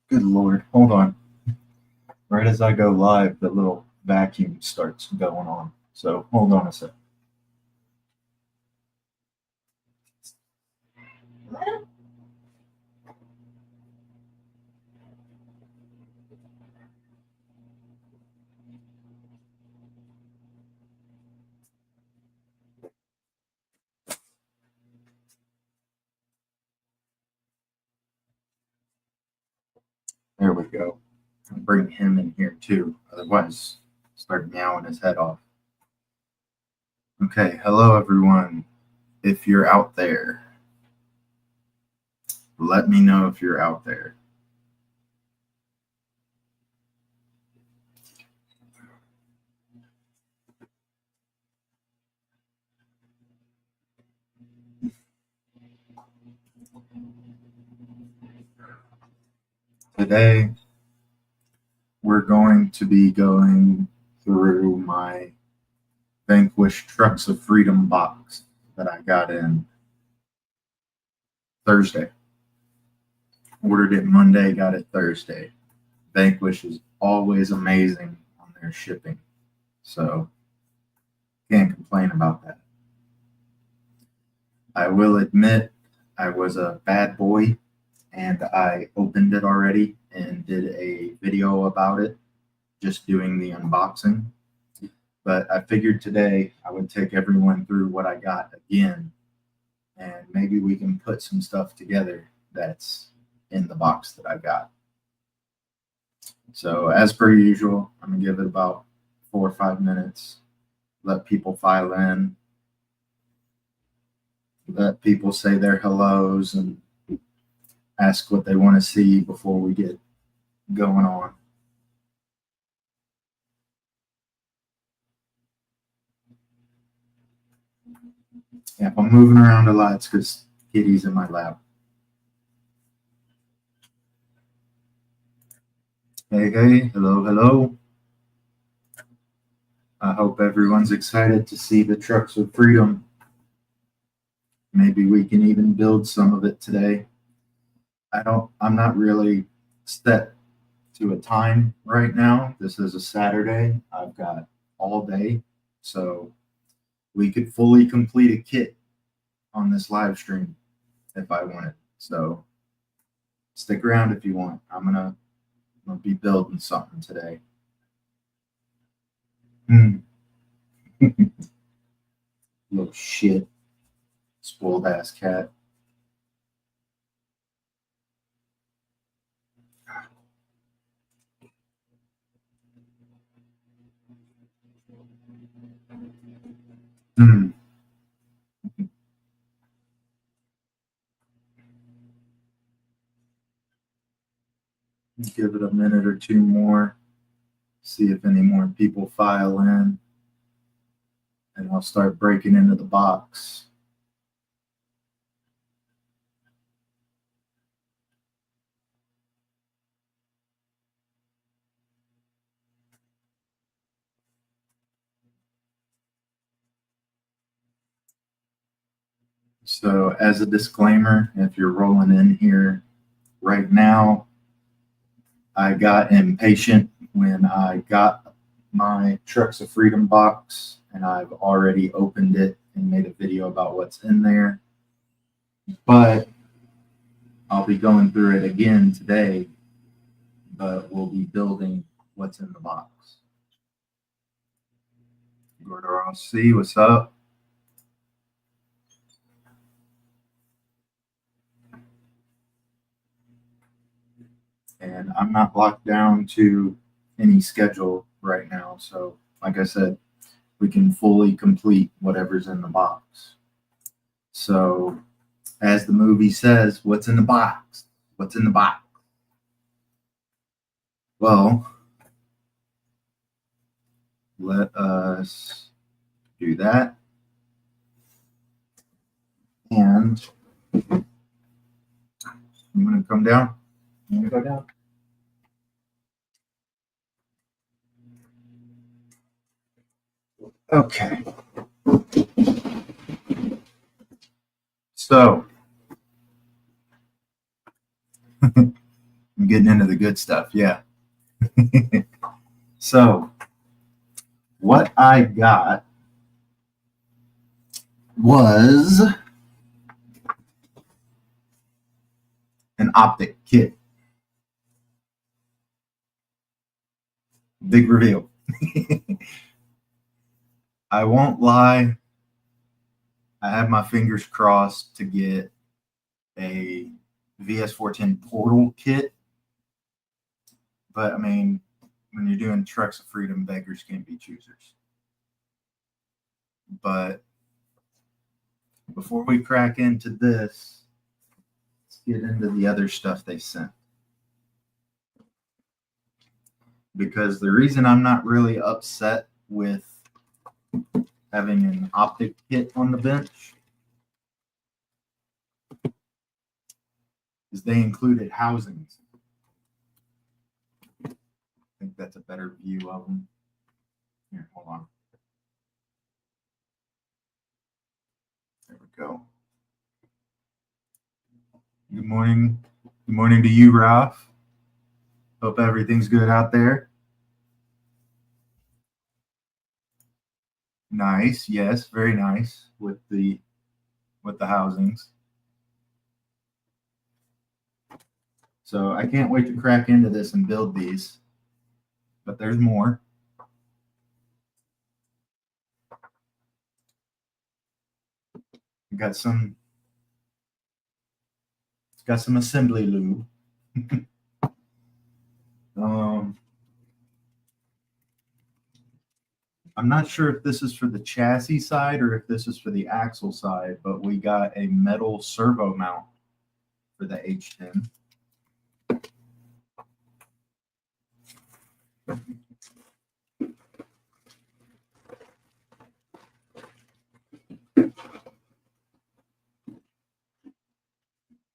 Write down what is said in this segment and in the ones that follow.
Good Lord, hold on. Right as I go live, the little vacuum starts going on. So hold on a sec. There we go. I'll bring him in here too. Otherwise, start meowing his head off. Okay, hello everyone. If you're out there, let me know if you're out there. Today, we're going to be going through my Vanquish Trucks of Freedom box that I got in Thursday. Ordered it Monday, got it Thursday. Vanquish is always amazing on their shipping, so can't complain about that. I will admit I was a bad boy and I opened it already and did a video about it, just doing the unboxing. But I figured today I would take everyone through what I got again, and maybe we can put some stuff together that's in the box that I got. So as per usual, I'm gonna give it about 4 or 5 minutes, let people file in, let people say their hellos and ask what they want to see before we get going on. Yeah, if I'm moving around a lot, it's because Kitty's in my lap. Hey, hey, hello, hello. I hope everyone's excited to see the Trucks of Freedom. Maybe we can even build some of it today. I'm not really set to a time right now. This is a Saturday. I've got all day. So we could fully complete a kit on this live stream if I wanted. So stick around if you want. I'm gonna be building something today. Little shit. Spoiled ass cat. Give it a minute or two more. See if any more people file in. And I'll start breaking into the box. So as a disclaimer, if you're rolling in here right now, I got impatient when I got my Trucks of Freedom box, and I've already opened it and made a video about what's in there. But I'll be going through it again today, but we'll be building what's in the box. Gordo C, what's up? And I'm not locked down to any schedule right now. So, like I said, we can fully complete whatever's in the box. So, as the movie says, what's in the box? What's in the box? Well, let us do that. And I'm going to come down. I'm going to go down. Okay. So, I'm getting into the good stuff. Yeah. So what I got was an optic kit. Big reveal. I won't lie. I have my fingers crossed to get a VS410 portal kit. But I mean, when you're doing Trucks of Freedom, beggars can't be choosers. But before we crack into this, let's get into the other stuff they sent. Because the reason I'm not really upset with having an optic kit on the bench is they included housings. I think that's a better view of them. Here, hold on. There we go. Good morning. Good morning to you, Ralph. Hope everything's good out there. Nice. Yes, very nice with the housings. So I can't wait to crack into this and build these. But there's more. Got some assembly lube. I'm not sure if this is for the chassis side or if this is for the axle side, but we got a metal servo mount for the H10.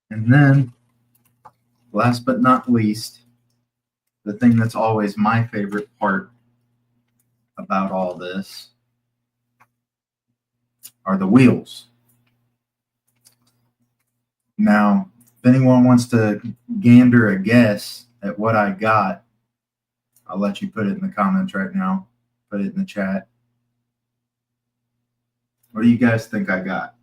And then, last but not least, the thing that's always my favorite part about all this are the wheels. Now, if anyone wants to gander a guess at what I got, I'll let you put it in the comments right now. Put it in the chat. What do you guys think I got?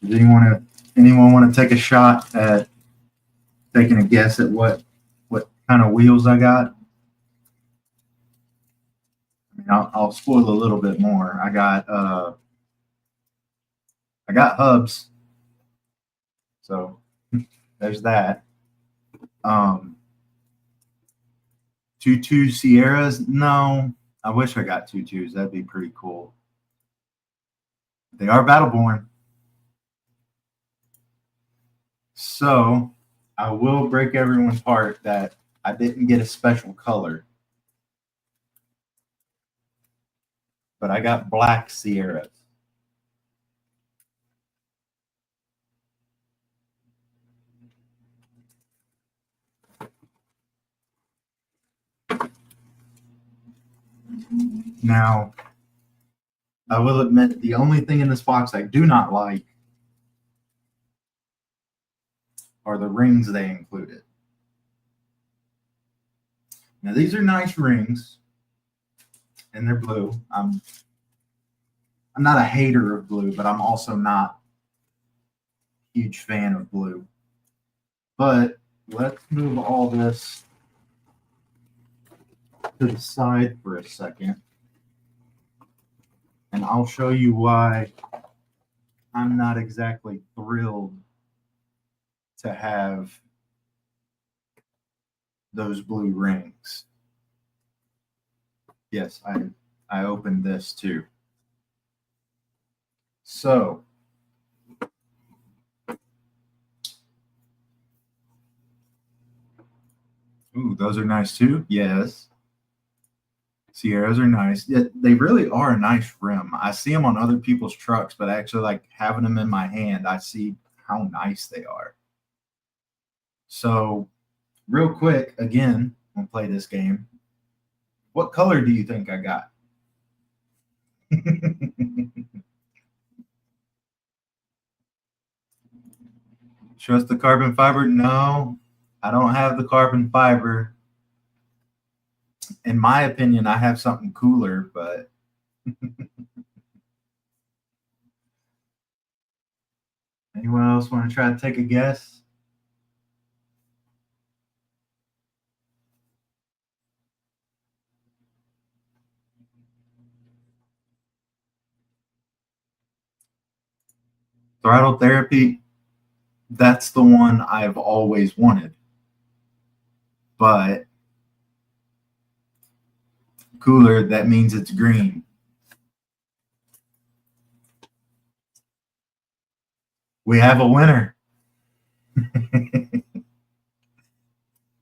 Does anyone want to take a shot at taking a guess at what kind of wheels I got? I mean, I'll spoil a little bit more. I got hubs, so there's that. 2.2 Sierras? No, I wish I got 2.2s. That'd be pretty cool. They are Battleborn. So I will break everyone's heart that I didn't get a special color, but I got black Sierras. Now, I will admit the only thing in this box I do not like are the rings they included. Now, these are nice rings, and they're blue. I'm not a hater of blue, but I'm also not a huge fan of blue. But let's move all this to the side for a second, and I'll show you why I'm not exactly thrilled to have those blue rings. Yes, I opened this too. So ooh, those are nice too. Yes. Sierras are nice. Yeah, they really are a nice rim. I see them on other people's trucks, but actually like having them in my hand, I see how nice they are. So, real quick, again, we'll play this game. What color do you think I got? Trust the carbon fiber? No, I don't have the carbon fiber. In my opinion, I have something cooler, but anyone else want to try to take a guess? Throttle therapy, that's the one I've always wanted. But cooler, that means it's green. We have a winner.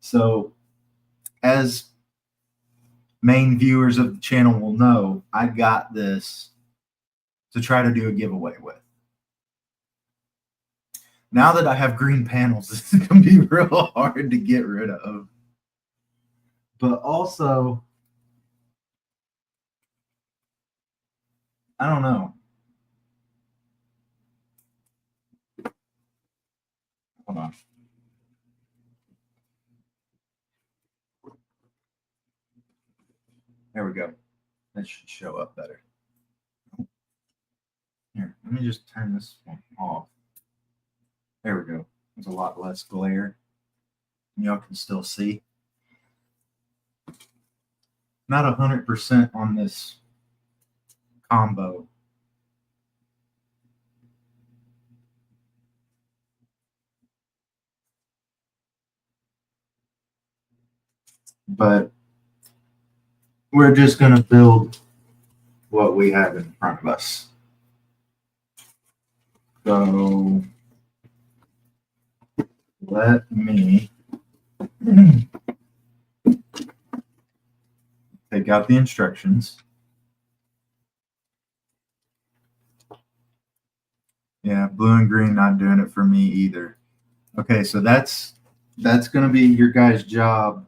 So, as main viewers of the channel will know, I got this to try to do a giveaway with. Now that I have green panels, this is going to be real hard to get rid of. But also, I don't know. Hold on. There we go. That should show up better. Here, let me just turn this one off. There we go. There's a lot less glare. Y'all can still see. Not 100% on this combo. But we're just going to build what we have in front of us. So let me take out the instructions. Yeah, blue and green not doing it for me either. Okay, so that's going to be your guys' job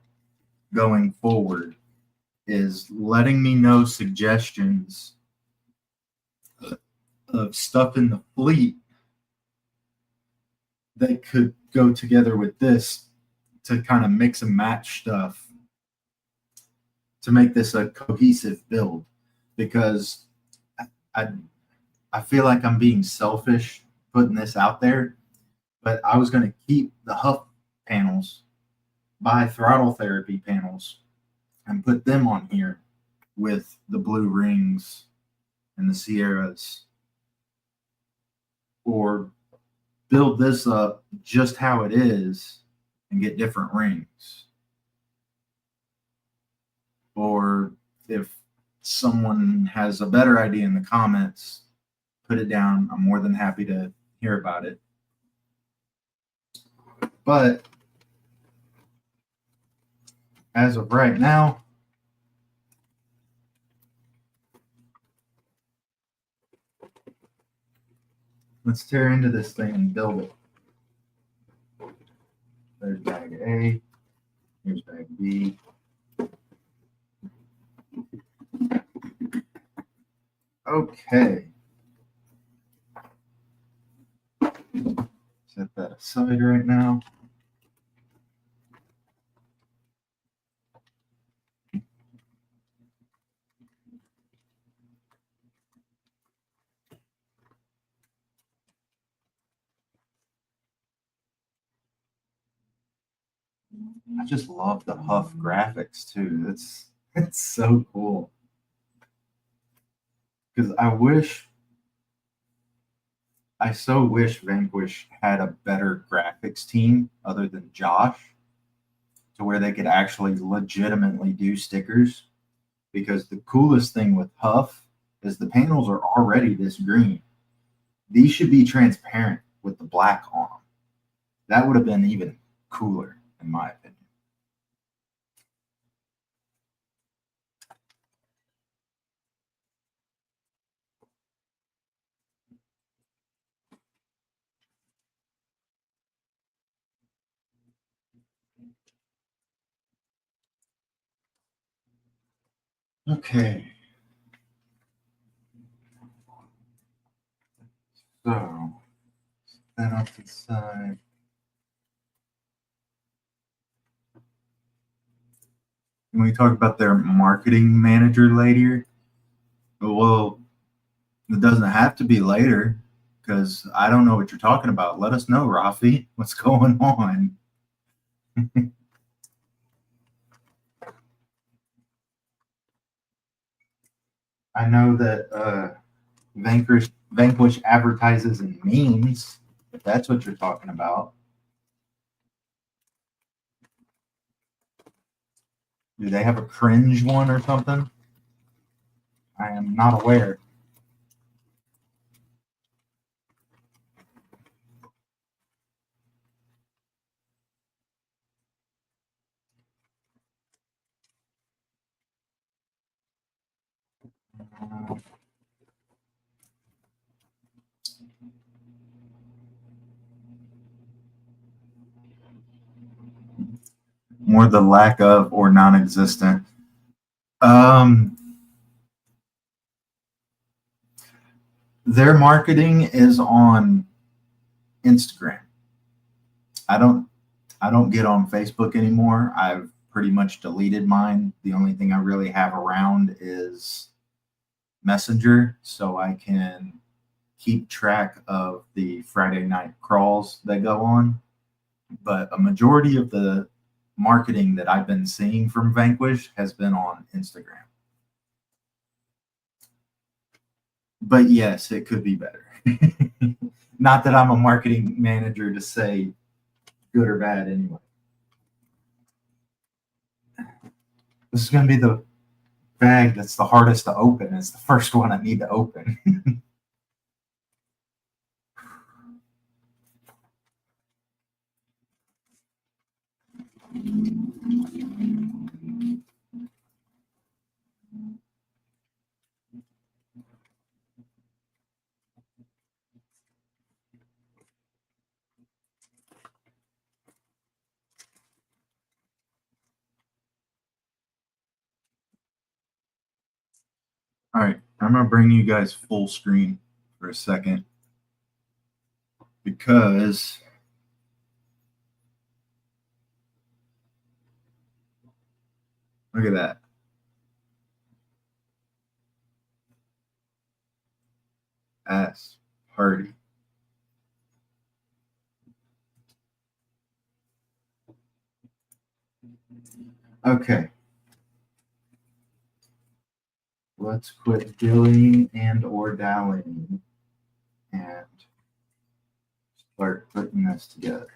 going forward, is letting me know suggestions of stuff in the fleet that could go together with this to kind of mix and match stuff to make this a cohesive build. Because I I feel like I'm being selfish putting this out there, but I was going to keep the Huff panels, buy throttle therapy panels, and put them on here with the blue rings and the Sierras, or build this up just how it is and get different rings. Or if someone has a better idea in the comments, put it down. I'm more than happy to hear about it. But as of right now, let's tear into this thing and build it. There's bag A. Here's bag B. Okay. Set that aside right now. I just love the Huff graphics too. It's so cool. Because I so wish Vanquish had a better graphics team other than Josh, to where they could actually legitimately do stickers. Because the coolest thing with Huff is the panels are already this green. These should be transparent with the black on them. That would have been even cooler, in my opinion. Okay. So, that off to the side. When we talk about their marketing manager later, well, it doesn't have to be later because I don't know what you're talking about. Let us know, Rafi. What's going on? I know that Vanquish advertises in memes, if that's what you're talking about. Do they have a cringe one or something? I am not aware. Uh, More the lack of or non-existent. Um, their marketing is on Instagram. I don't I don't get on Facebook anymore. I've pretty much deleted mine. The only thing I really have around is Messenger, so I can keep track of the Friday night crawls that go on. But a majority of the marketing that I've been seeing from Vanquish has been on Instagram. But yes, it could be better. Not that I'm a marketing manager to say good or bad anyway. This is going to be the bag that's the hardest to open. It's the first one I need to open. All right, I'm going to bring you guys full screen for a second because look at that. Ass party. Okay, let's quit dilling and or dallying and start putting this together.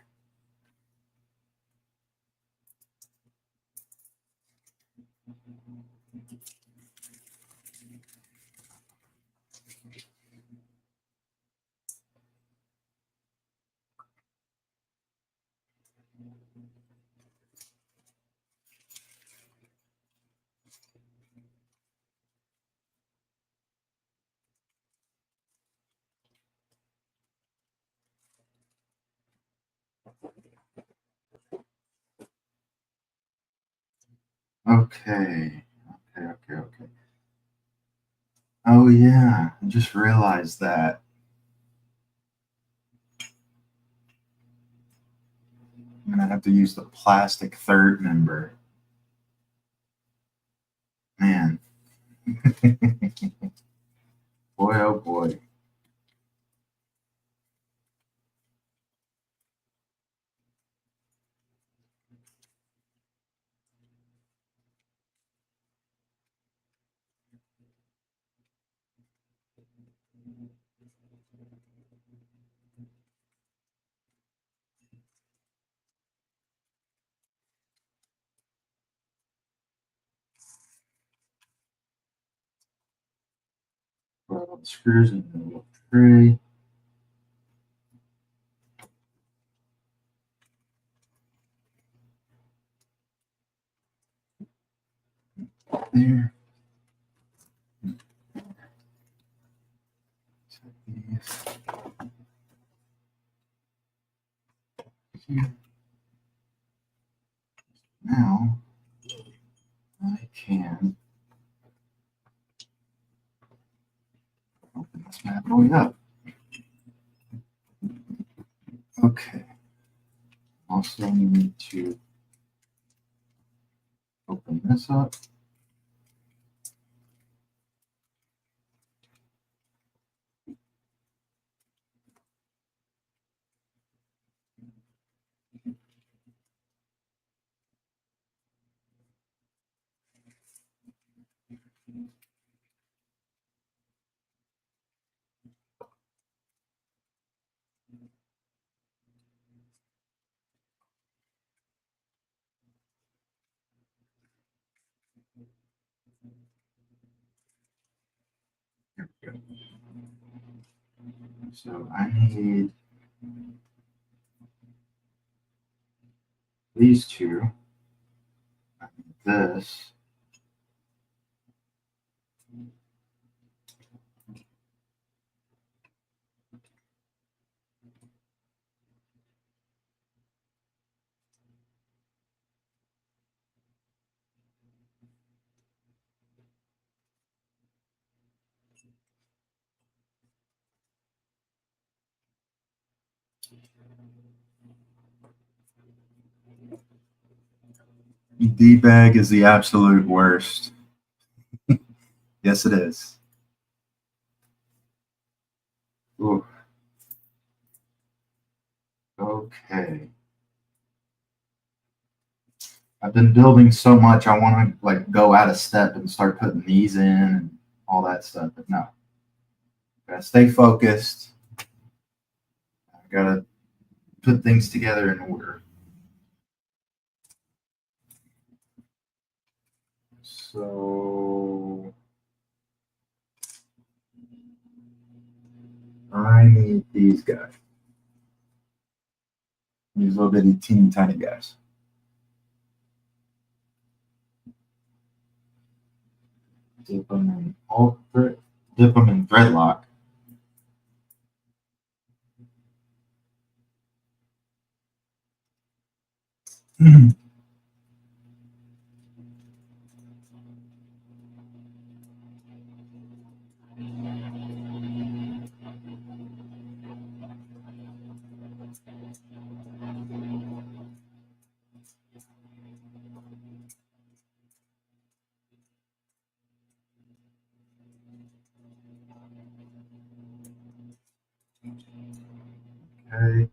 Okay, okay. Oh yeah, I just realized that. I'm gonna have to use the plastic third member. Man, boy, oh boy. Put all the screws in the little tray. There. Now I can Let's map it all up. Okay. Also need to open this up. Here we go. So I need these two. I need this. D-bag is the absolute worst. Yes, it is. Ooh. Okay. I've been building so much, I want to like go out of step and start putting these in and all that stuff, but no. Gotta stay focused. I gotta put things together in order. So I need these guys. These little bitty teeny tiny guys. Dip them in dip them in threadlock. Okay.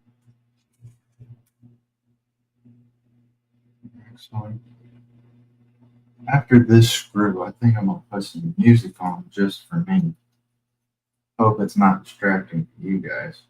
Excellent. After this screw, I think I'm gonna put some music on just for me. Hope it's not distracting for you guys.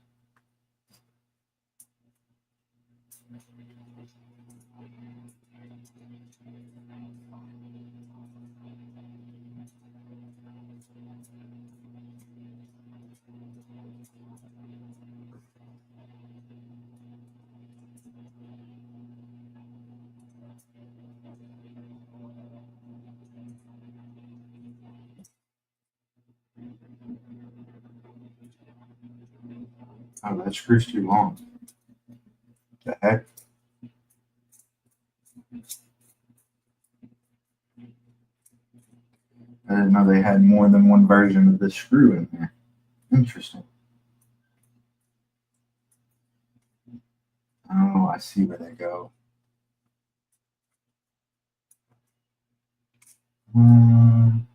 Oh, that screw's too long. The heck? I didn't know they had more than one version of this screw in there. Interesting. Oh, I see where they go. Um,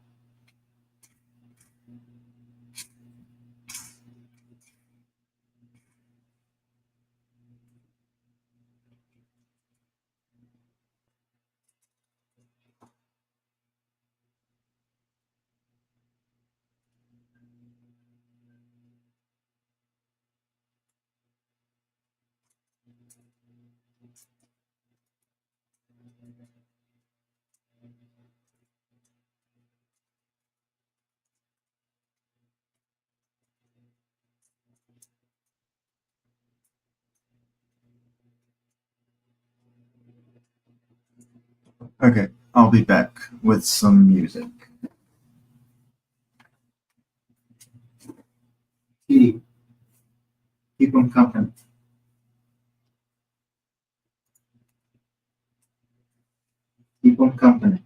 okay, I'll be back with some music. Keep them company. Keep them company.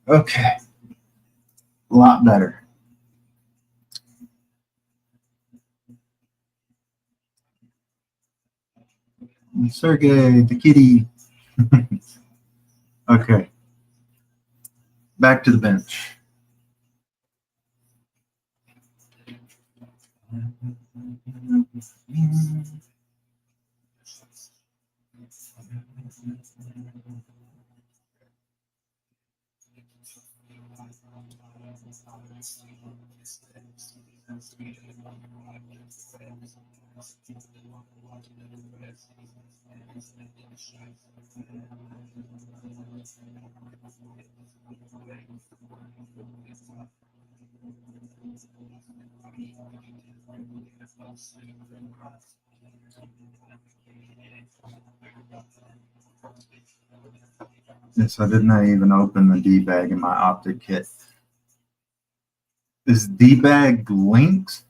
Okay, a lot better. Sergey, the kitty. Okay, back to the bench. Yes, I did not even open the D bag in my optic kit. Is D bag linked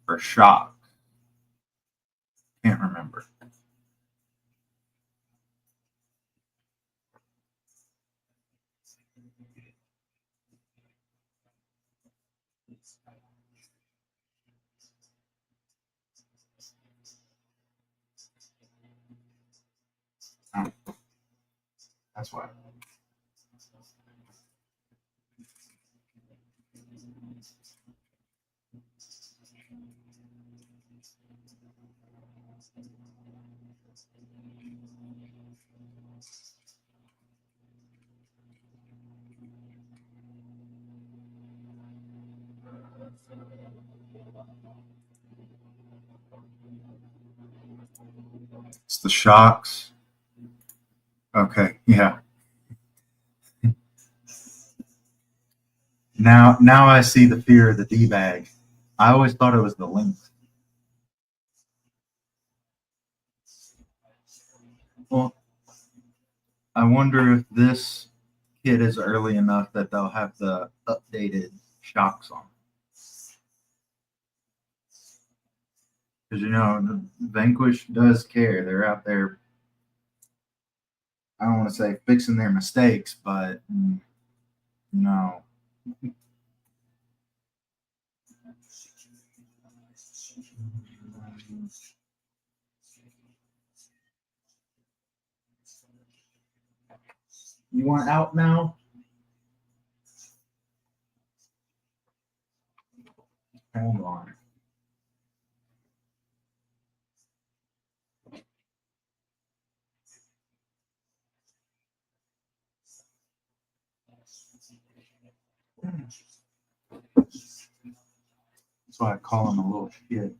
or shock? Can't remember. Oh, that's why. It's the shocks. Okay, yeah. Now I see the fear of the D bag. I always thought it was the link. Well, I wonder if this kit is early enough that they'll have the updated shocks on. Because the Vanquish does care. They're out there. I don't want to say fixing their mistakes, but no. You want out now? Hold on. That's why I call him a little shit.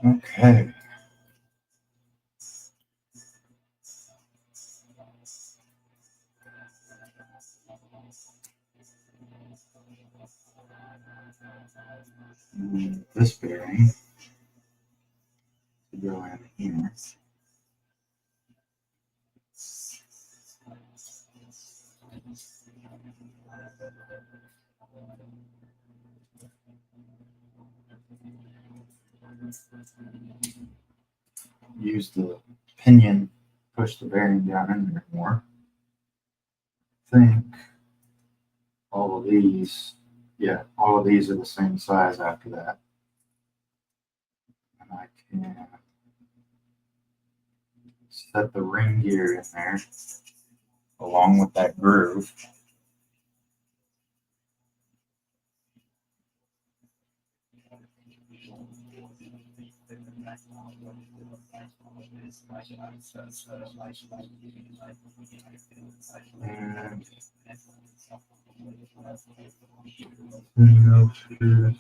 Okay. This bearing to go in here. Use the pinion, push the bearing down in there more. I think all of these Yeah, all of these are the same size after that. And I can set the ring gear in there along with that groove. And no screws.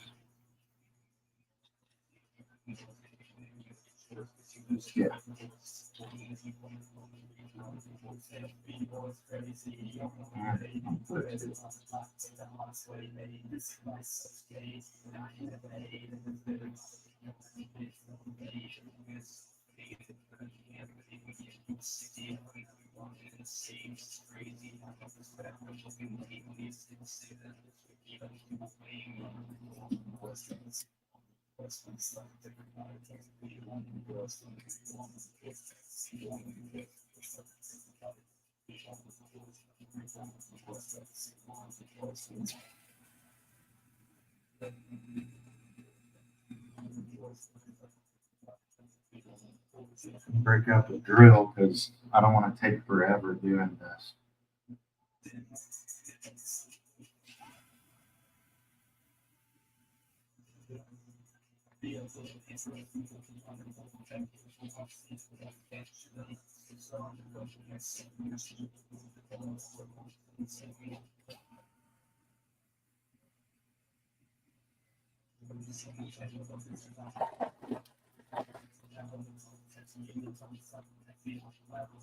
Yeah. Break out the drill because I don't want to take forever doing this.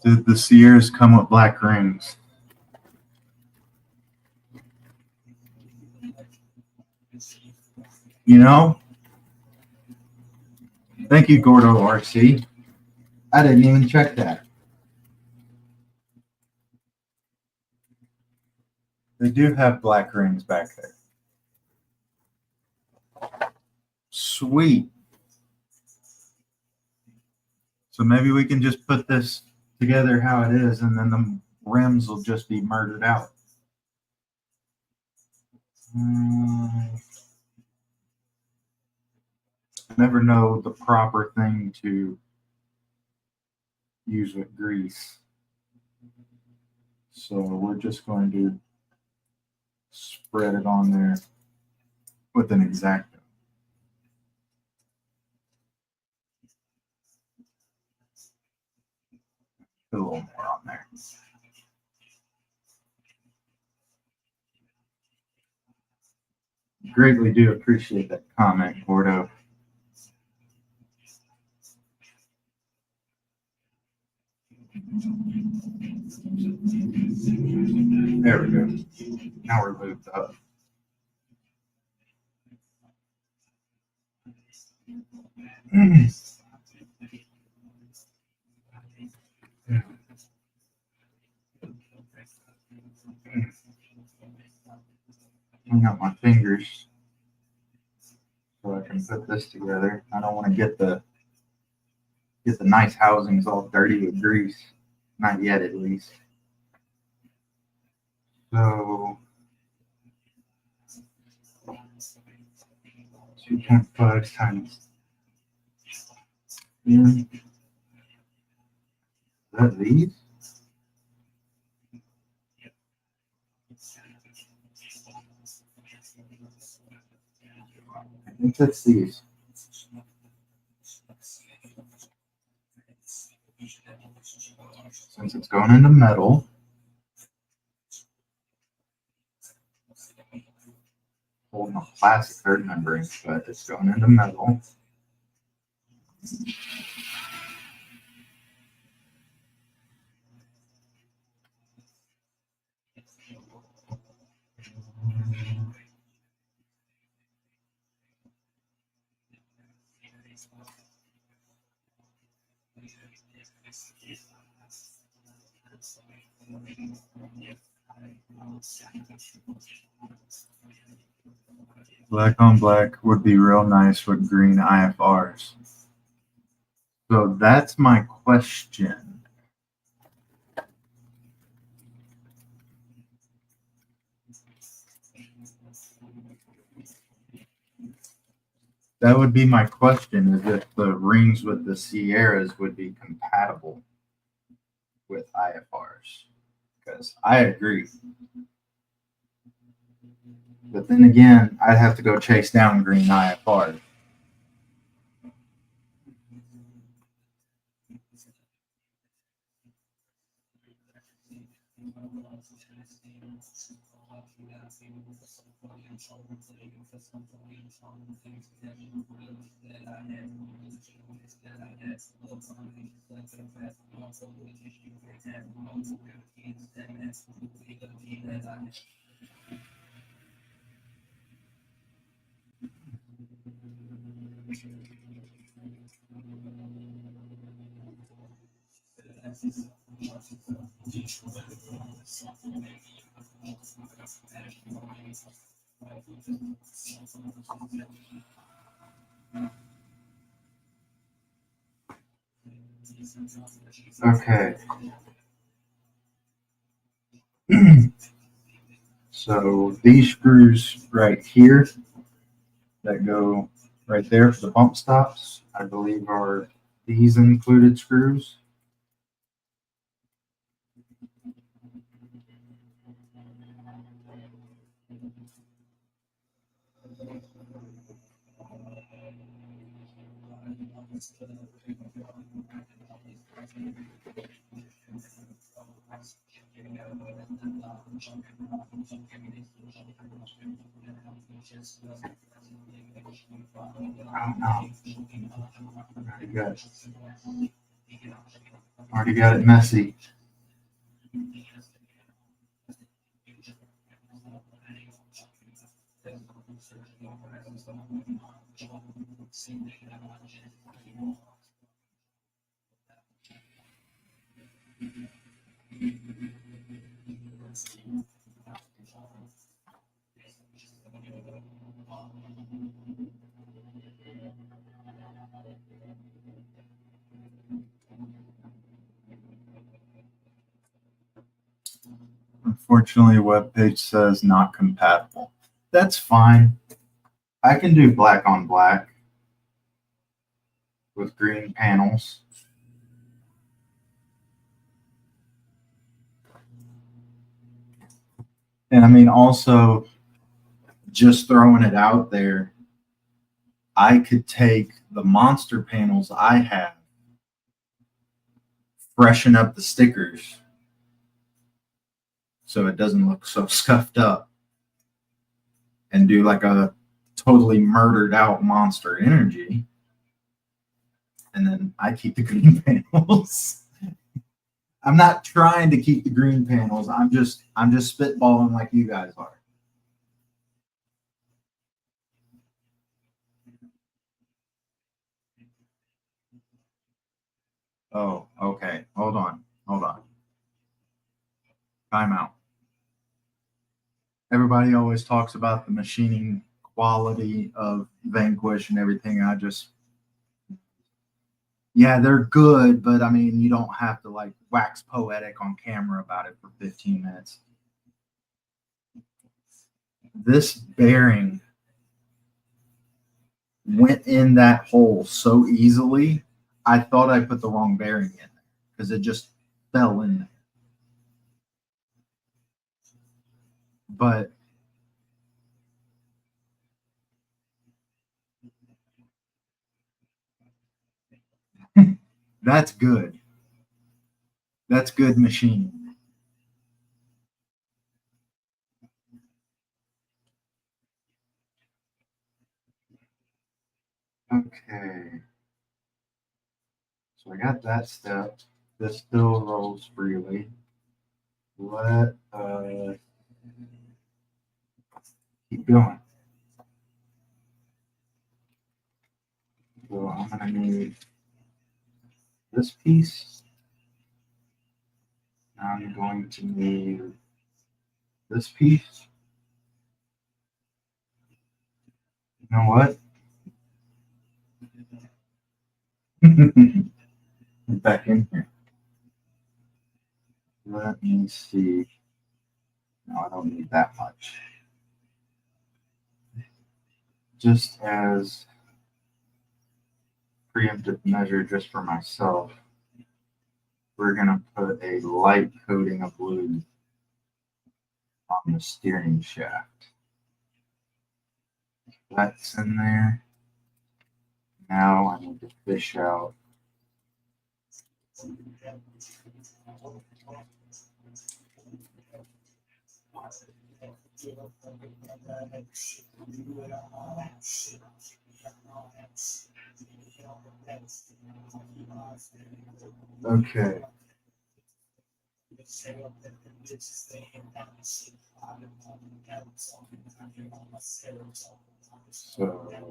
Did the Sierras come with black rings? You know, thank you, Gordo RC. I didn't even check that. They do have black rings back there. Sweet. So maybe we can just put this together how it is, and then the rims will just be murdered out. I never know the proper thing to use with grease. So we're just going to spread it on there with an X-Acto. Put a little more on there. Greatly do appreciate that comment, Gordo. There we go. Now we're lubed up. Clean up my fingers so I can put this together. I don't want to get the nice housings all dirty with grease. Not yet, at least. So 2.5 times. Is that these? I think that's these. Since it's going into metal, holding a plastic third membrane, but it's going into metal. Black on black would be real nice with green IFRs. So that's my question. That would be my question, is if the rings with the Sierras would be compatible with IFRs. Because I agree. But then again, I'd have to go chase down green IFRs. Okay. So these screws right here that go right there for the bump stops, I believe are these included screws. I don't know. Already got it messy. Unfortunately, the webpage says not compatible. That's fine. I can do black on black with green panels. And I mean, also, just throwing it out there, I could take the monster panels I have, freshen up the stickers so it doesn't look so scuffed up, and do like a totally murdered out Monster Energy. And then I keep the green panels. I'm not trying to keep the green panels. I'm just spitballing like you guys are. Oh, okay. Hold on. Hold on. Time out. Everybody always talks about the machining quality of Vanquish and everything. Yeah, they're good, but I mean, you don't have to like wax poetic on camera about it for 15 minutes. This bearing went in that hole so easily. I thought I put the wrong bearing in there because it just fell in there. But that's good. That's good machining. Okay. So I got that step. This still rolls freely. Let keep going. So I'm gonna need this piece. I'm going to need this piece. You know what? Back in here. Let me see. No, I don't need that much. Just as preemptive measure just for myself. We're gonna put a light coating of blue on the steering shaft. That's in there. Now I need to fish out okay. So there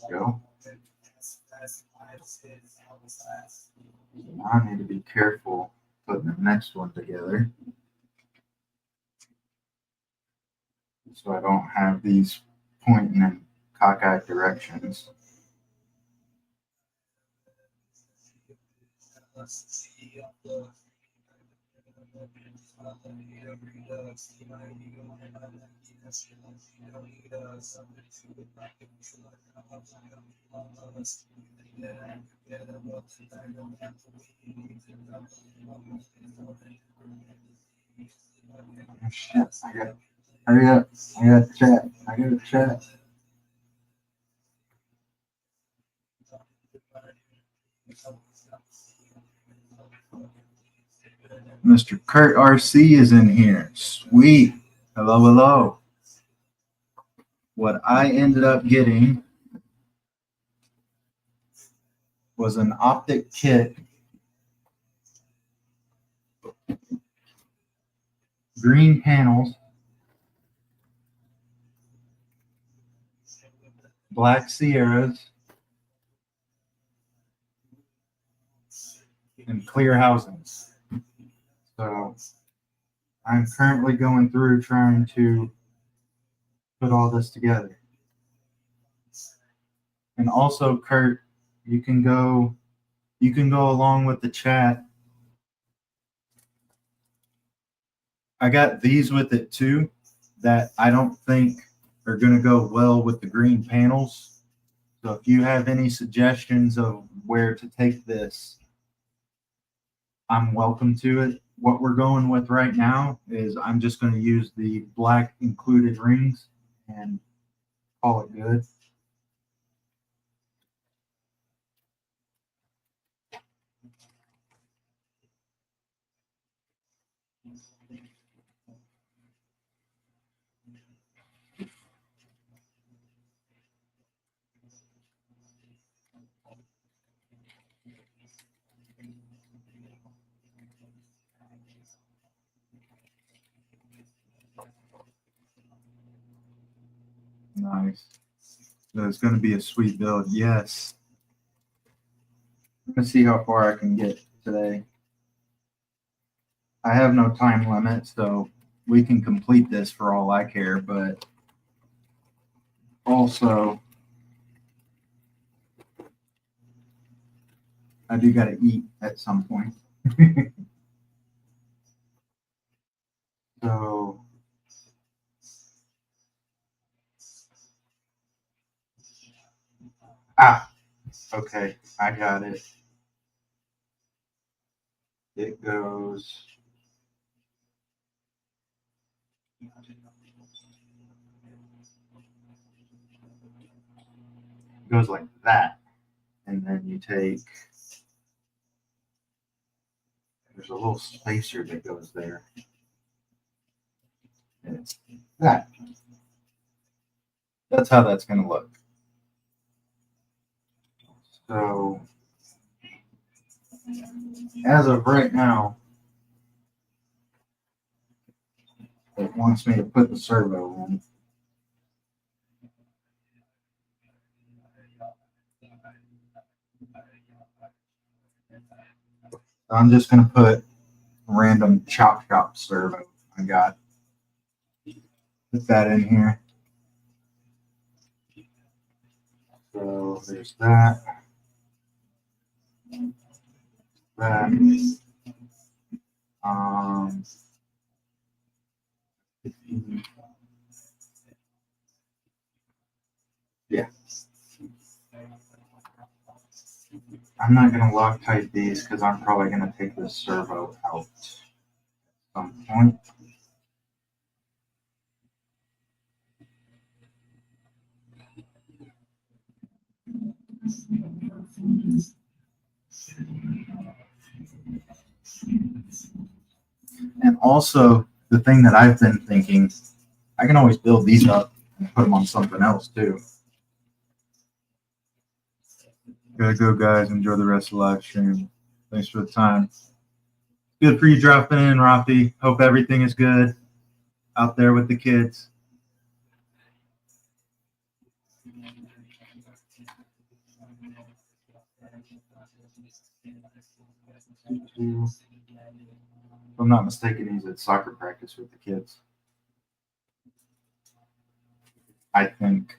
we go. Now I need to be careful putting the next one together so I don't have these pointing in cockeyed directions. Oh, shit, I got hurry up. I got to chat. I got to chat. Mr. Kurt RC is in here. Sweet. Hello, hello. What I ended up getting was an optic kit, green panels, black Sierras, and clear housings. So I'm currently going through trying to put all this together. And also, Kurt, you can go along with the chat. I got these with it too that I don't think are going to go well with the green panels. So if you have any suggestions of where to take this, I'm welcome to it. What we're going with right now is I'm just going to use the black included rings and call it good. Nice. So it's going to be a sweet build. Yes. Let's see how far I can get today. I have no time limit, so we can complete this for all I care, but also I do got to eat at some point. So okay, I got it. It goes like that, and then you take. There's a little spacer that goes there. And it's that. That's how that's going to look. So, as of right now, it wants me to put the servo in. I'm just gonna put random chop shop servo I got. Put that in here. So there's that. That. Um, yeah. I'm not gonna Loctite these because I'm probably gonna take this servo out at some point. And also, the thing that I've been thinking, I can always build these up and put them on something else too. Gotta go, guys. Enjoy the rest of the live stream. Thanks for the time. Good for you dropping in, Rafi. Hope everything is good out there with the kids. If I'm not mistaken, he's at soccer practice with the kids. I think.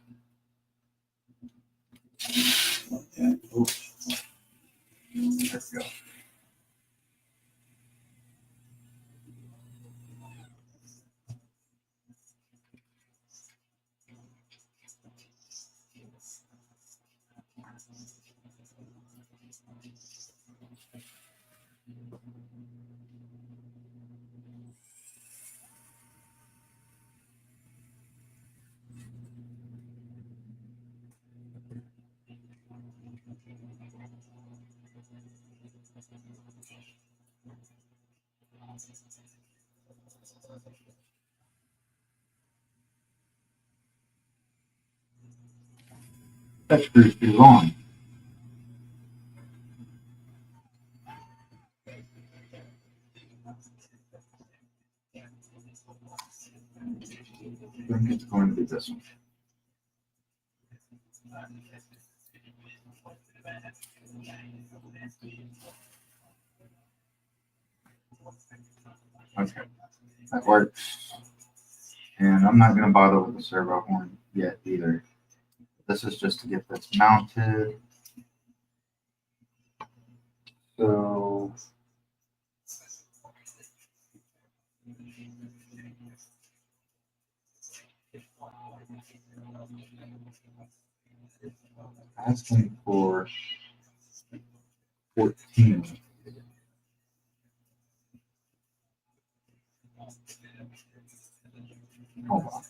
Yeah. Ooh. There we go. That screw's too long. I think it's going to be this one. Okay, that works. And I'm not going to bother with the servo horn yet either. This is just to get this mounted. So asking for 14. Hold on.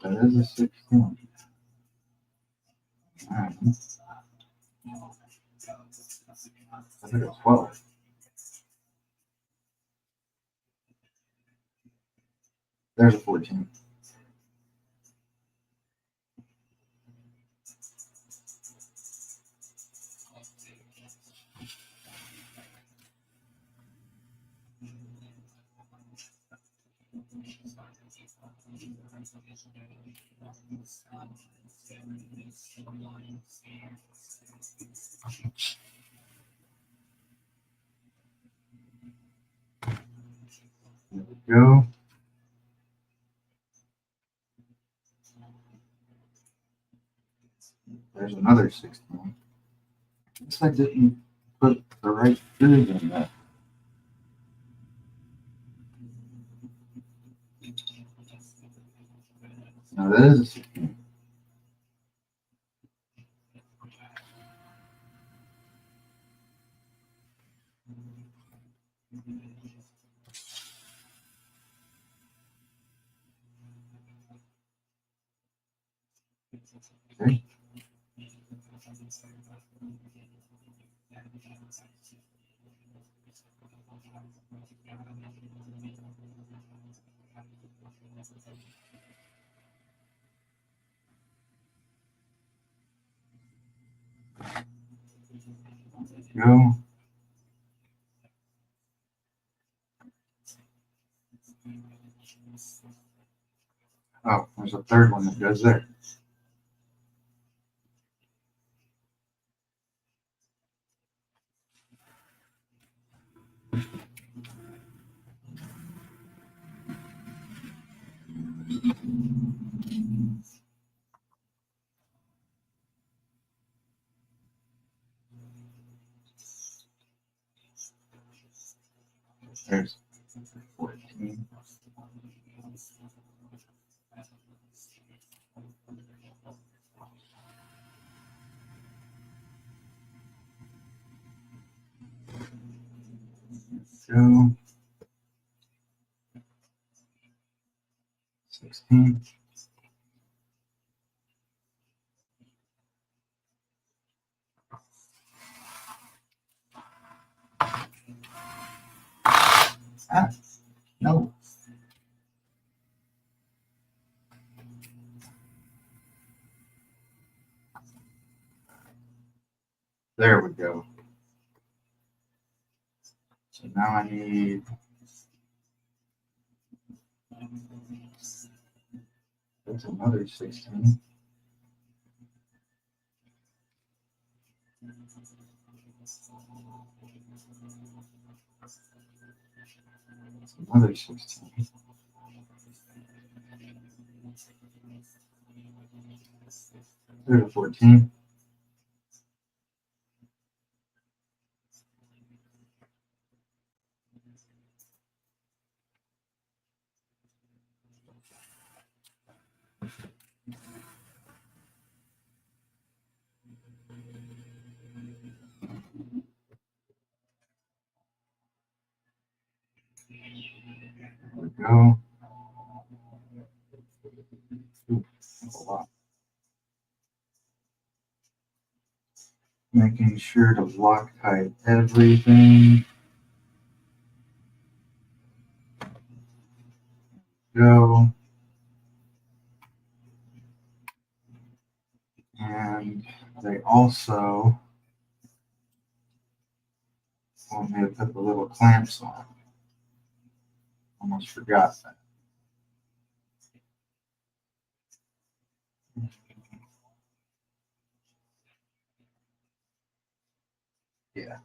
That is a 16. Right. I think it's 12. There's a 14. There we go. There's another 16. I guess I didn't put the right food in that. No, that is a 16. Okay. Go. Oh, there's a third one that goes there. There's 14. Go. 16. Ah, no. There we go. So now I need that's another 16. That's another 16. There's 14. There we go. Ooh, that's a lot. Making sure to Loctite everything. Go. And they also want me to put the little clamps on. Almost forgot that. Yeah.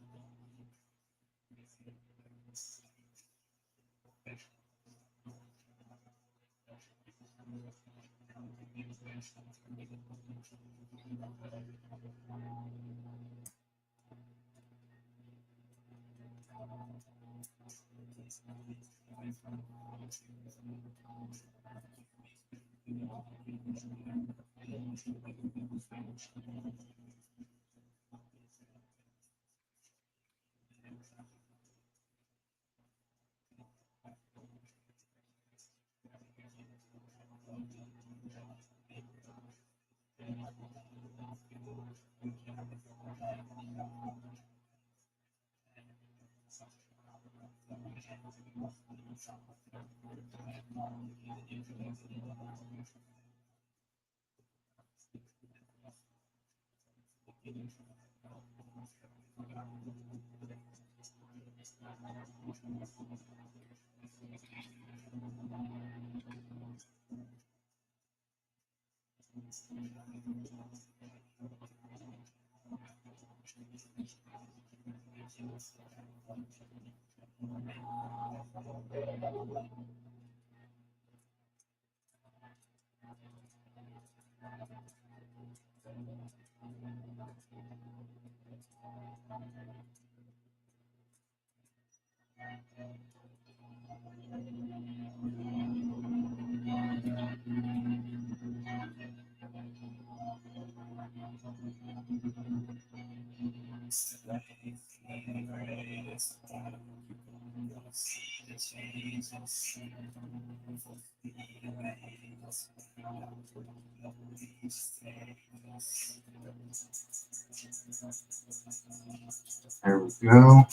There we go.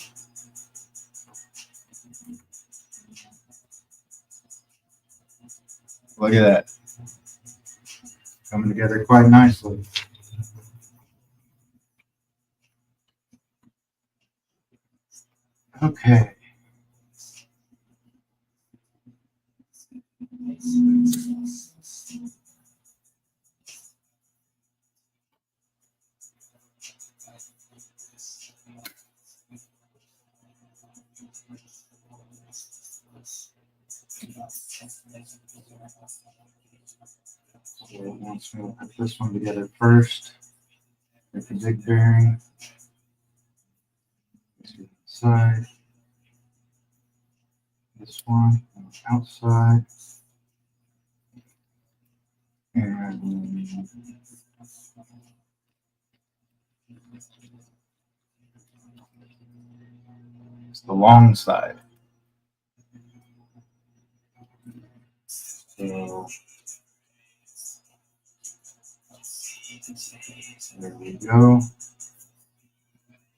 Look at that. Coming together quite nicely. Okay. So once we put this one together first, get the big bearing. Side. This one on the outside. And it's the long side. So there we go.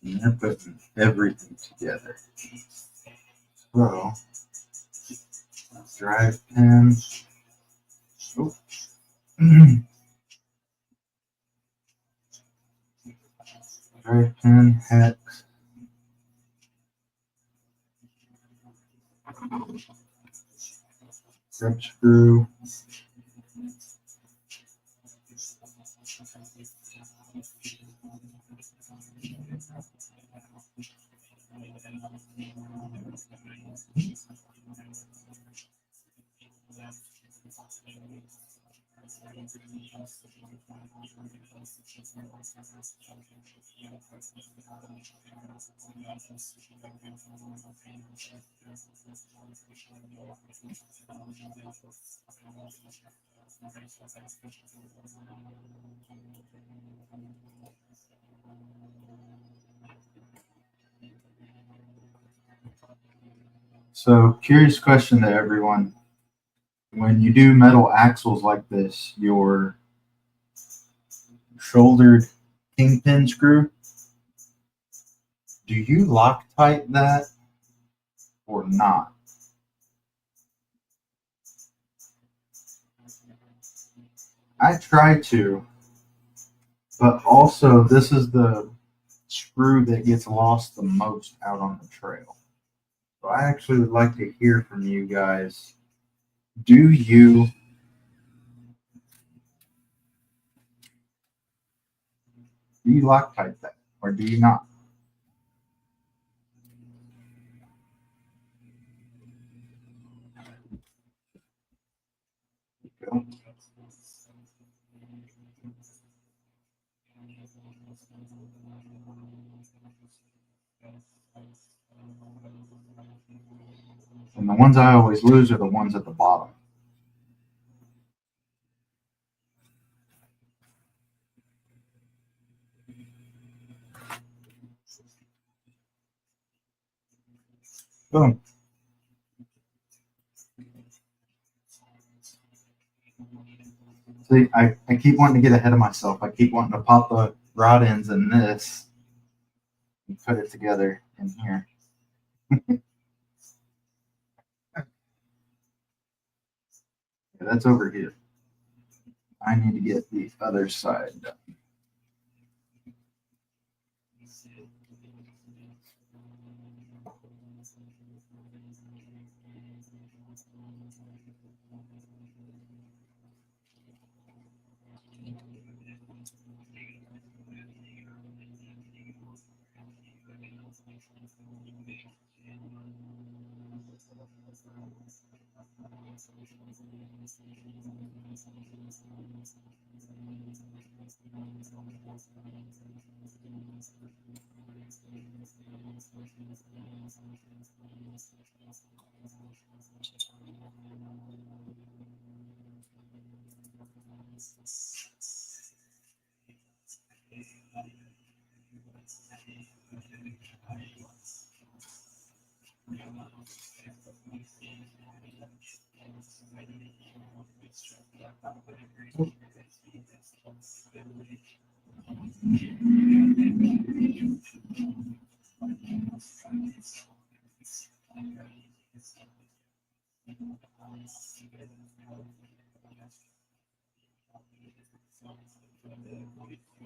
And they're putting everything together. So drive pin. Oh. Drive pin, hex. Grip screw. So, curious question to everyone. When you do metal axles like this, your shouldered kingpin screw, do you Loctite that or not? I try to, but also this is the screw that gets lost the most out on the trail. So I actually would like to hear from you guys. Do you Loctite that or do you not? Go. And the ones I always lose are the ones at the bottom. Boom. See, I keep wanting to get ahead of myself. I keep wanting to pop the rod ends in this and put it together in here. Yeah, that's over here. I need to get the other side done.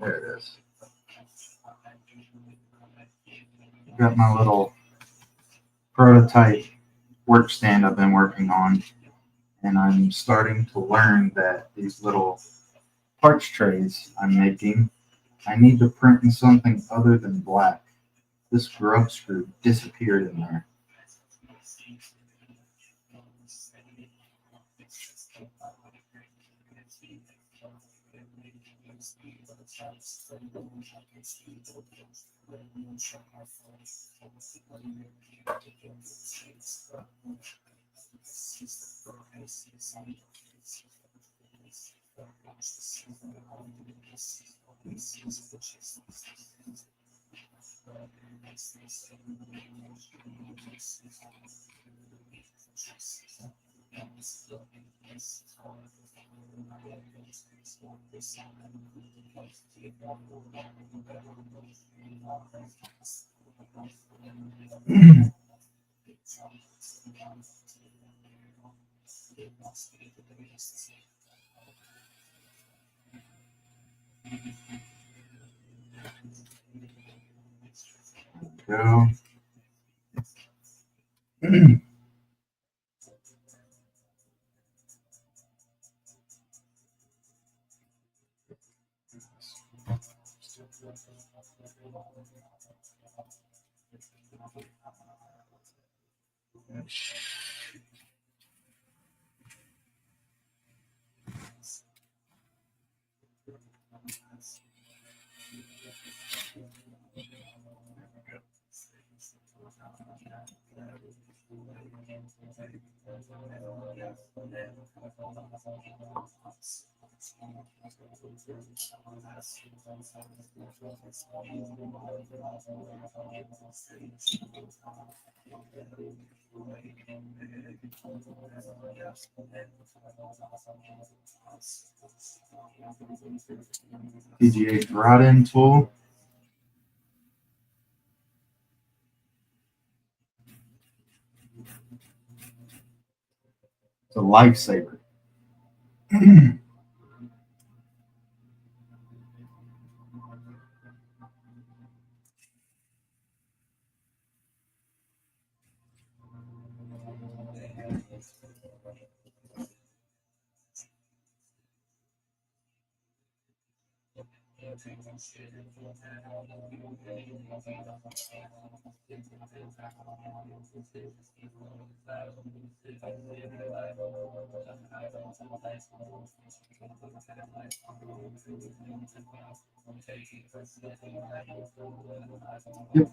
There it is. Got my little prototype work stand I've been working on, and I'm starting to learn that these little parts trays I'm making, I need to print in something other than black. This grub screw disappeared in there. Go. PGA rod-end tool. It's a lifesaver. Yep.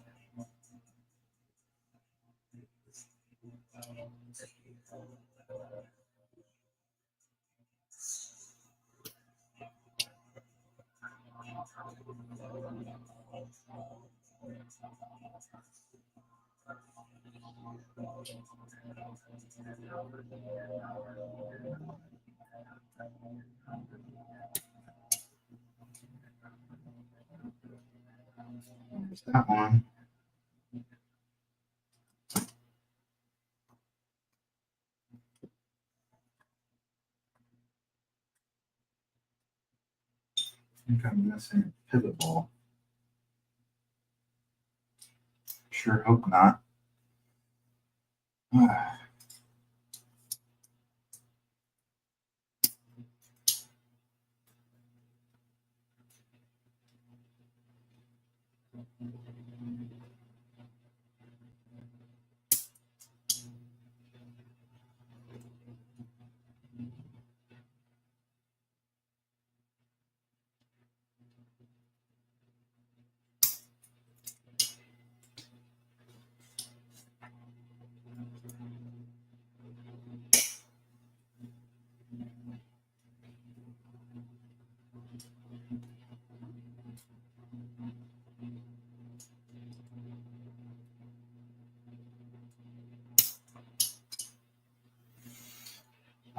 There's that one. I think I'm missing a pivot ball. Sure hope not.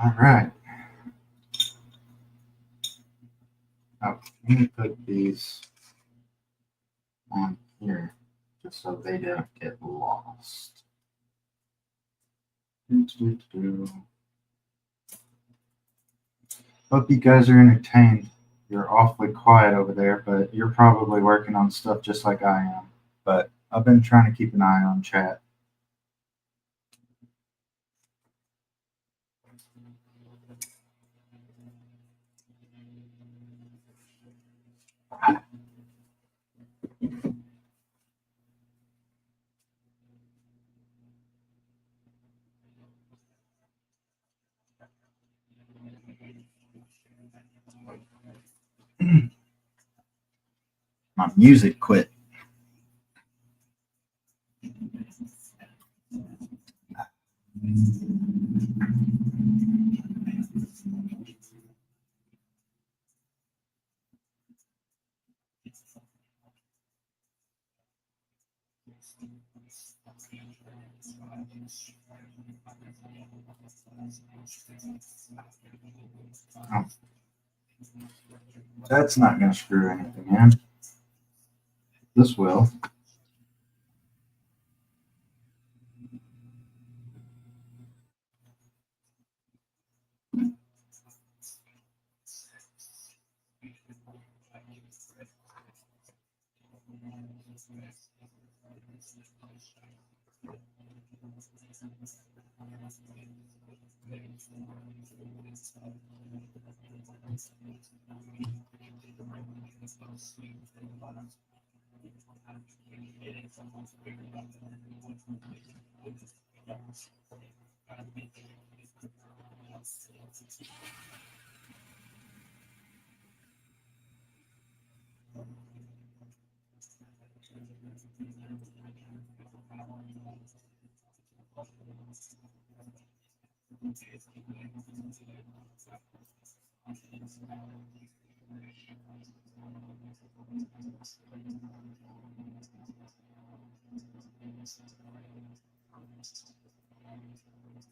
All right. Now, let me put these on here just so they don't get lost. Hope you guys are entertained. You're awfully quiet over there, but you're probably working on stuff just like I am. But I've been trying to keep an eye on chat. My music quit. Oh, that's not going to screw anything in. This will.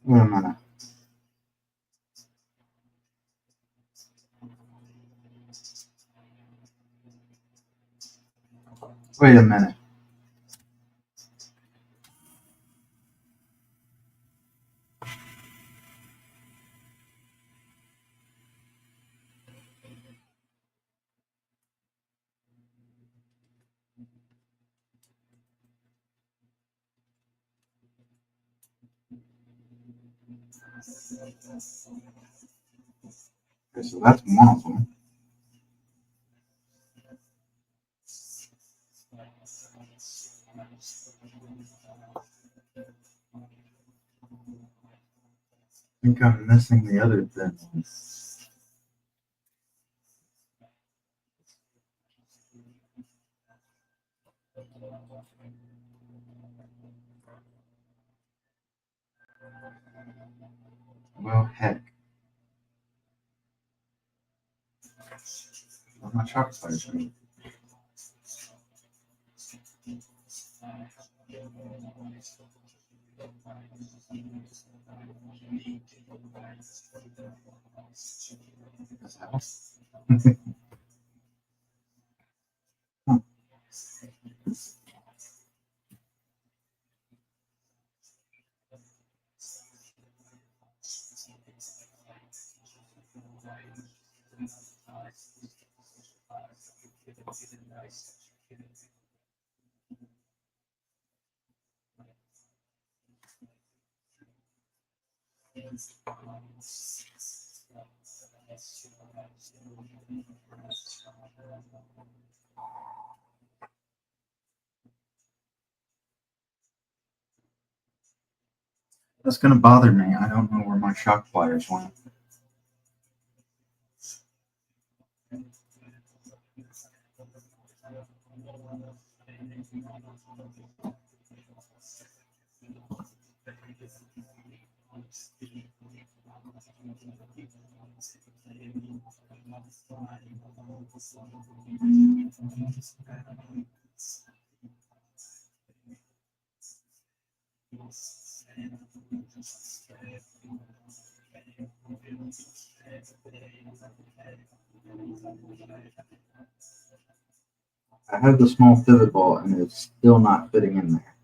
Wait a minute. Wait a minute. Okay, so that's one of them. I think I'm missing the other thin one. Well, heck. Where's my chocolate pliers? That's going to bother me. I don't know where my shock pliers went. I have the small pivot ball and it's still not fitting in there.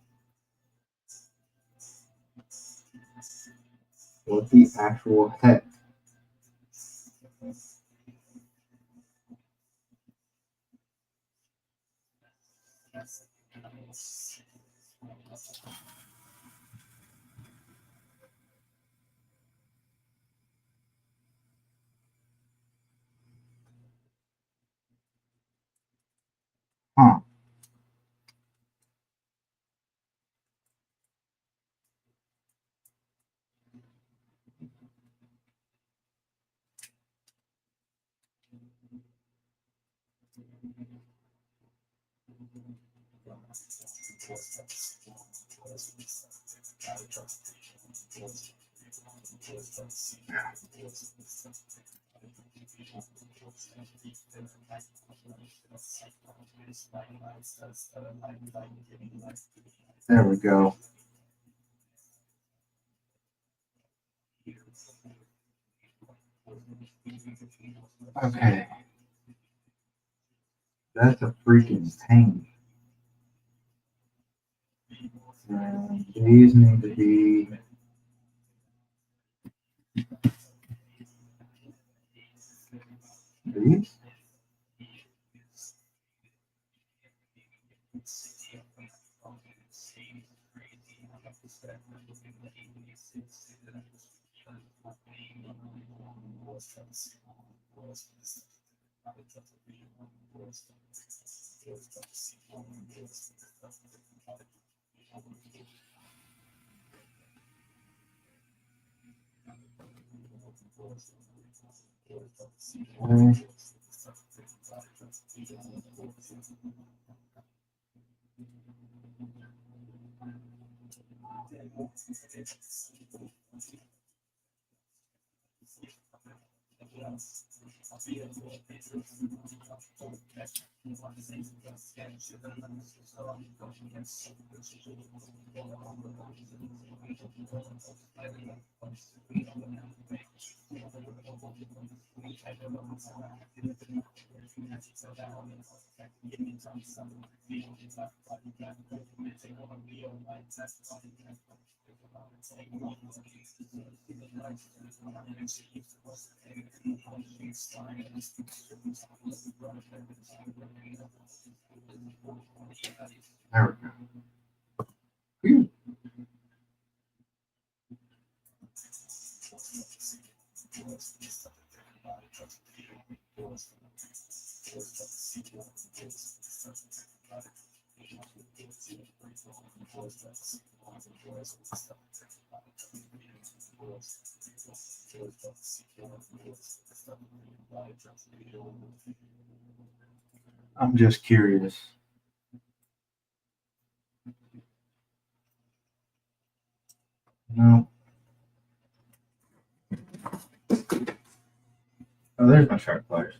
What the actual heck? Huh. There we go. Okay. That's a freaking pain. And these need to be these. Okay. There we go. Phew. I'm just curious. No. Oh, there's my sharp pliers.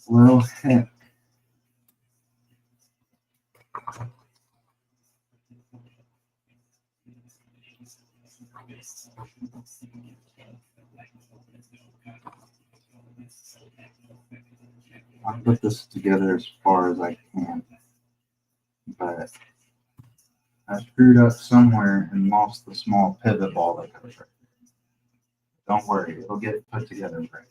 Well, heck. I'll put this together as far as I can, but I screwed up somewhere and lost the small pivot ball that goes right. Don't worry, it'll get put together right.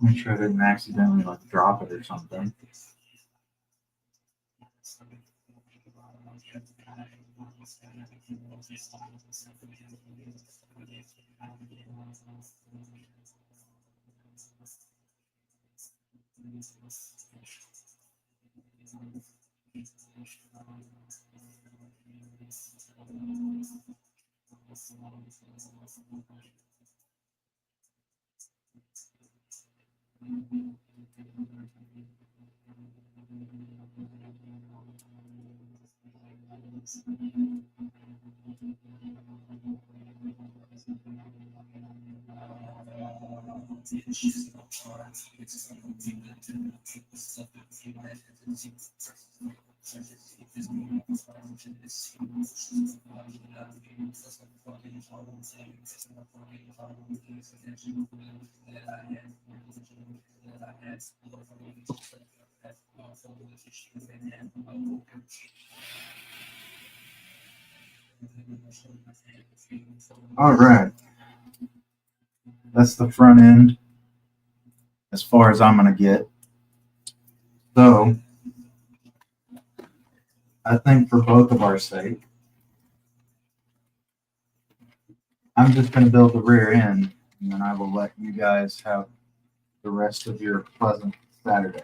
Make sure I didn't accidentally like drop it or something. All right, that's the front end as far as I'm gonna get. So I think for both of our sake, I'm just gonna build the rear end, and then I will let you guys have the rest of your pleasant Saturday.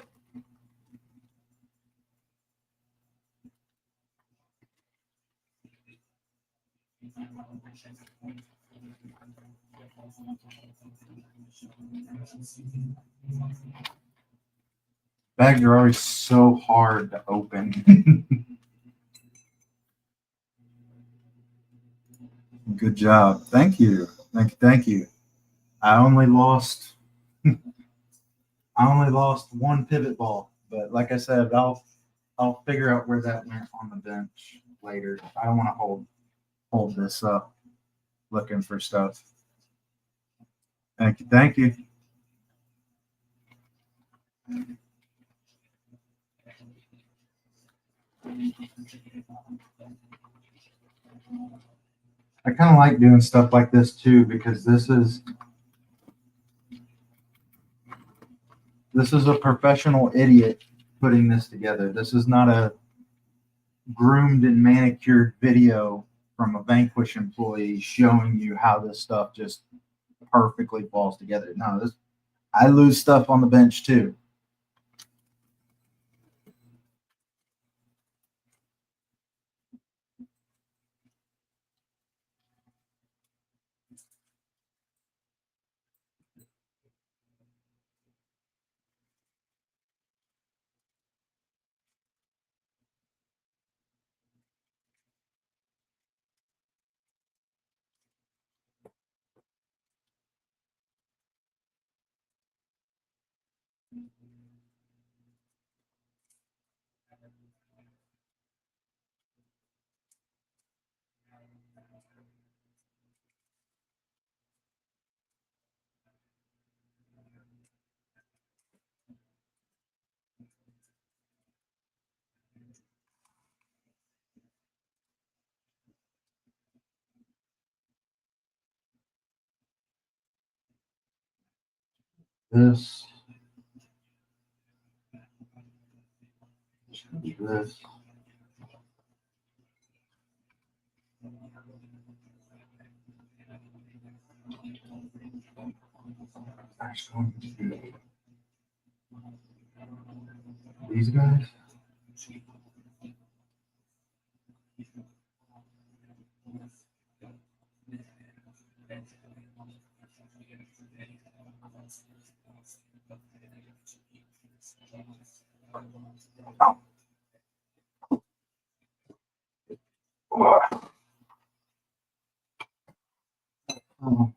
Bags are always so hard to open. Good job. Thank you. Thank you. Thank you. I only lost one pivot ball, but like I said, I'll figure out where that went on the bench later. I don't want to hold this up looking for stuff. Thank you. Thank you. I kind of like doing stuff like this too because this is a professional idiot putting this together. This is not a groomed and manicured video from a Vanquish employee showing you how this stuff just perfectly falls together. No, I lose stuff on the bench too. This, this. That's going to be these guys. Oh.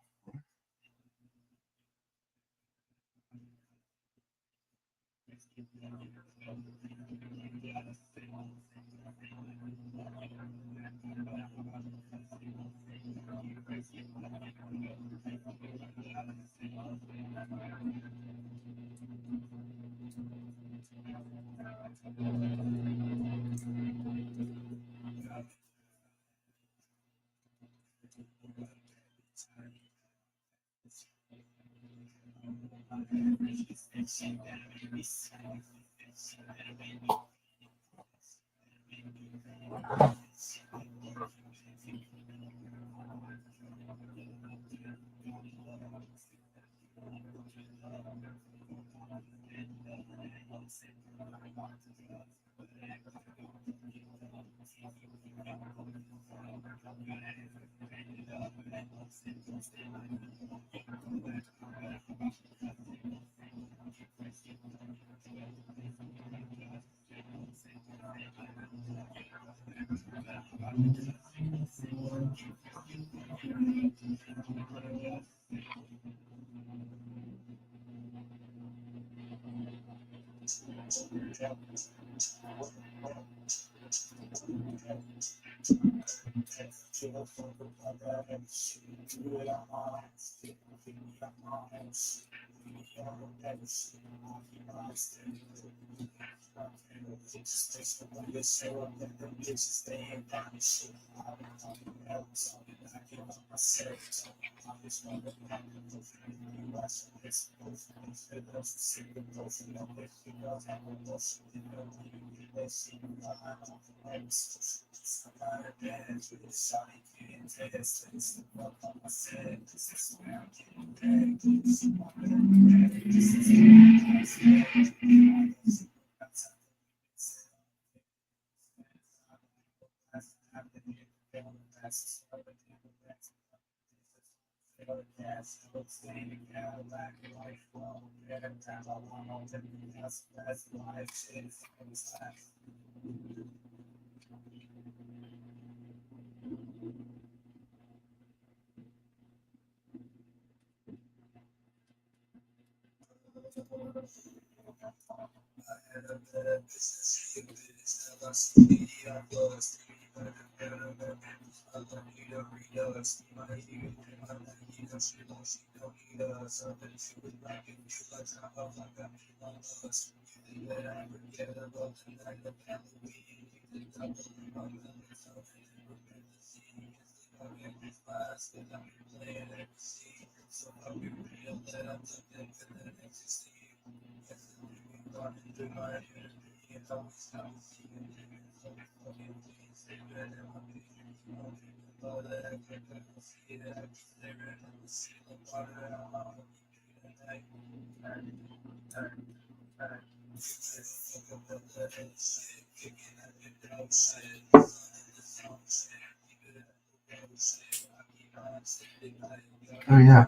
Oh yeah.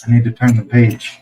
I need to turn the page.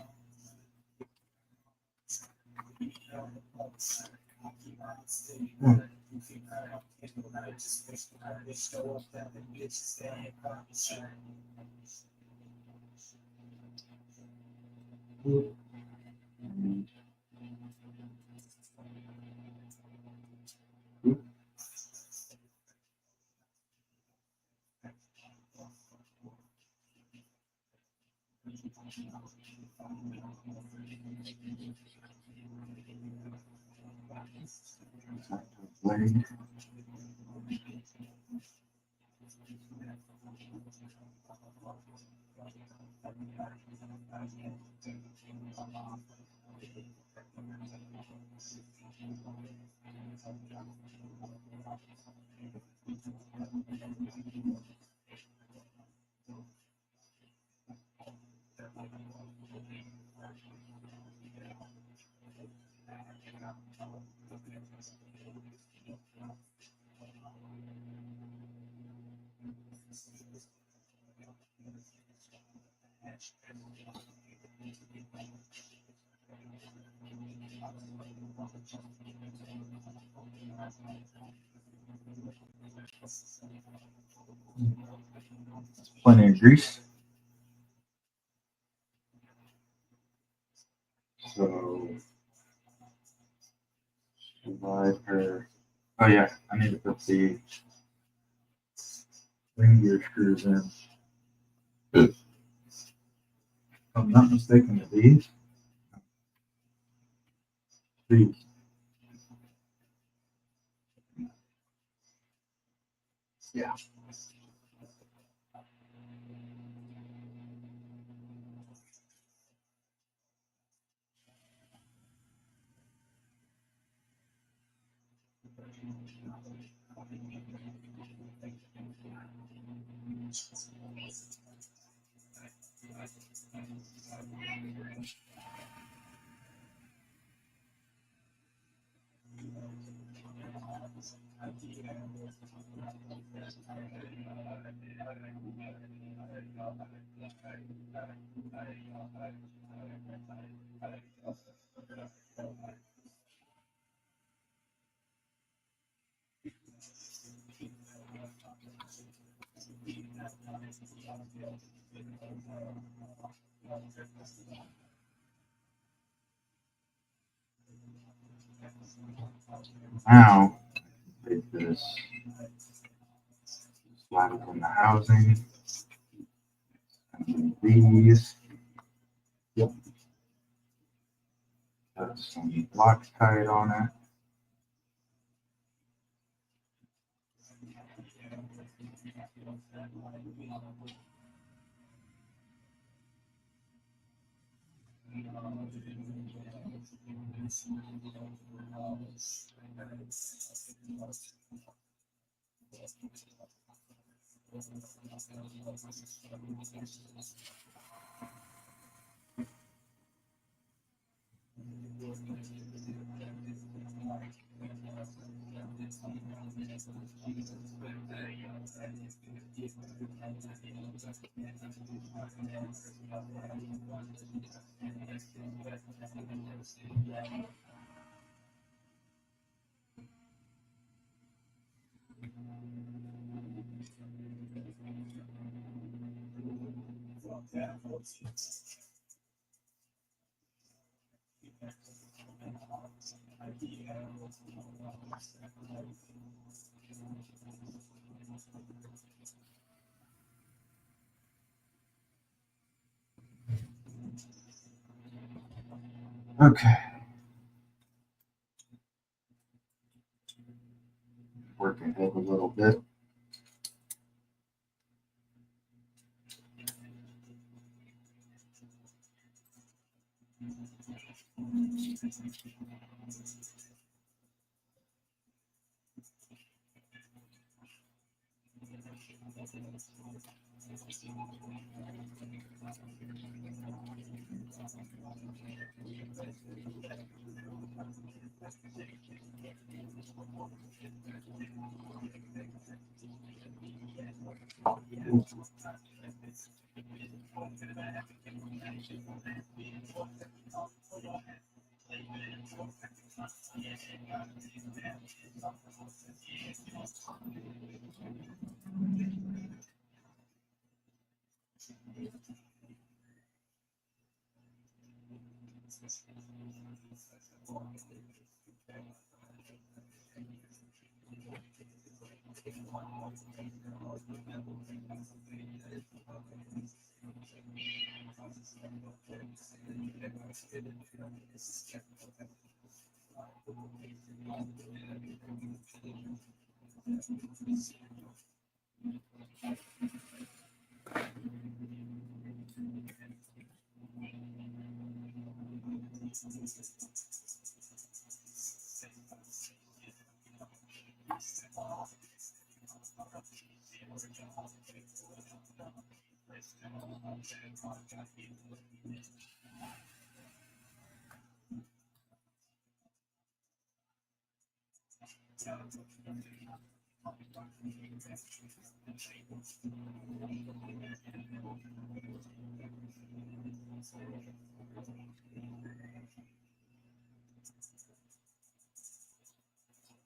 Blade. Plenty of grease. So divide her. Oh yeah, I need to put the ring gear screws in. If I'm not mistaken, these. Yeah. Now, take this, slide it in the housing, and these. Yep. Put some Loctite on it. Okay. Work ahead a little bit.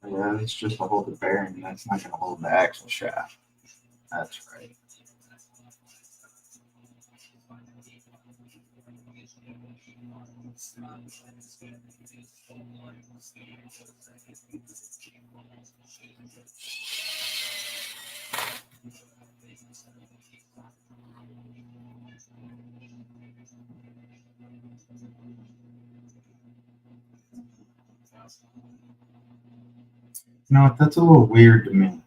Yeah, it's just to hold the bearing. That's not going to hold the axle shaft. That's right. You know what? That's a little weird to me.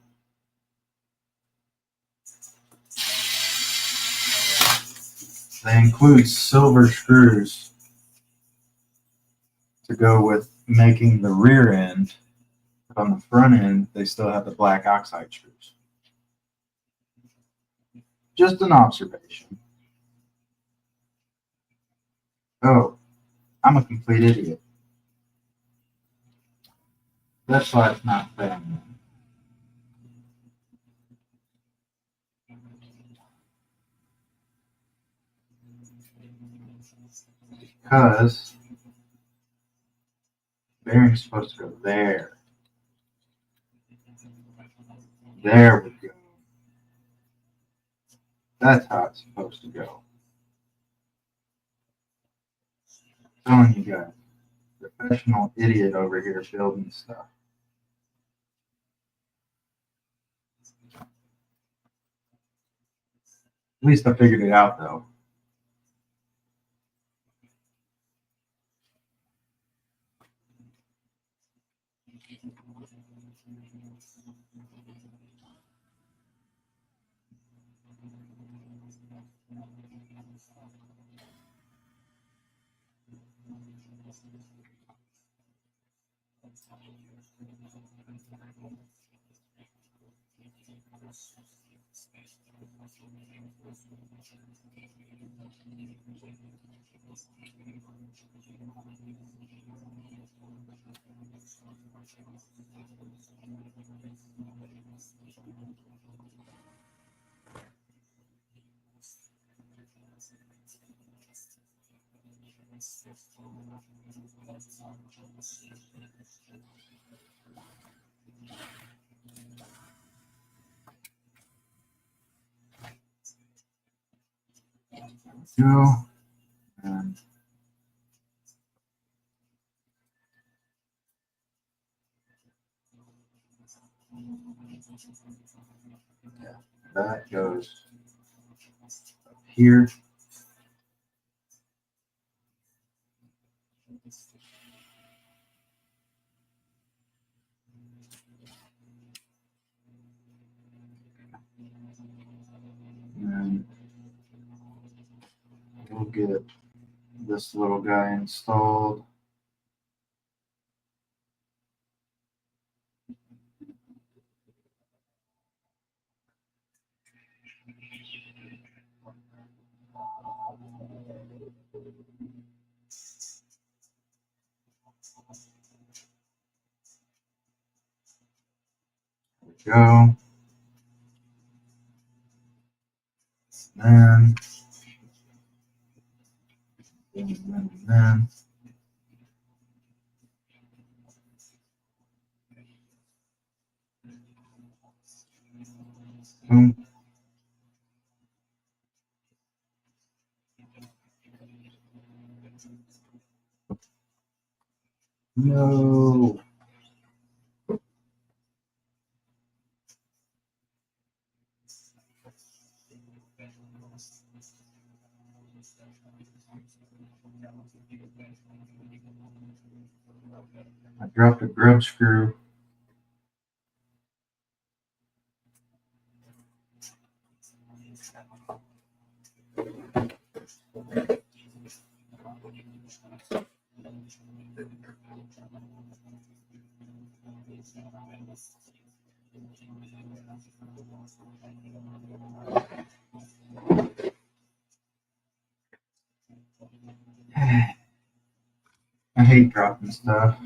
They include silver screws to go with making the rear end, but on the front end, they still have the black oxide screws. Just an observation. Oh, I'm a complete idiot. That's why it's not playing. Because bearing's supposed to go there. There we go. That's how it's supposed to go. I'm telling you guys, professional idiot over here building stuff. At least I figured it out though. Go. And that goes up here. And we'll get this little guy installed. Go. Then, then. Boom. No. I dropped a grub screw. I hate dropping stuff.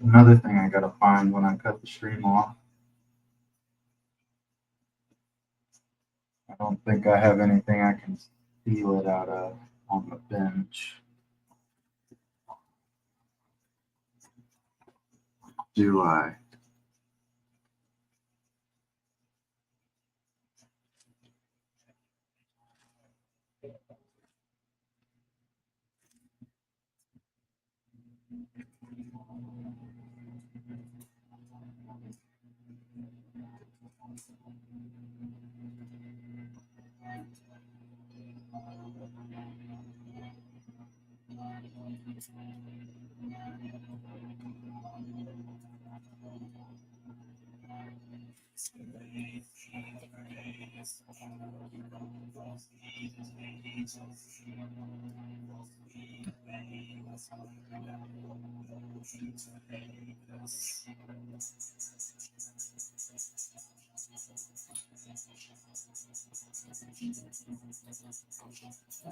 Another thing I gotta find when I cut the stream off. I don't think I have anything I can steal it out of on the bench. Do I?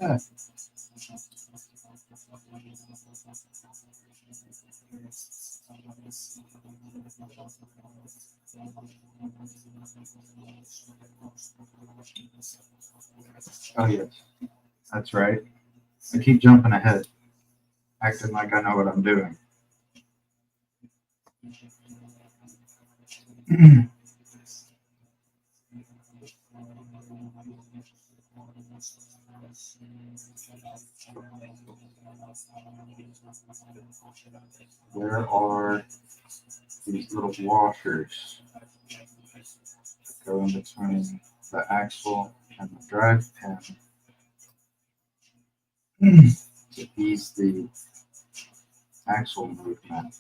Yeah. Oh, yes. That's right. I keep jumping ahead, acting like I know what I'm doing. Where are these little washers that go in between the axle and the drive pin to ease the axle movement?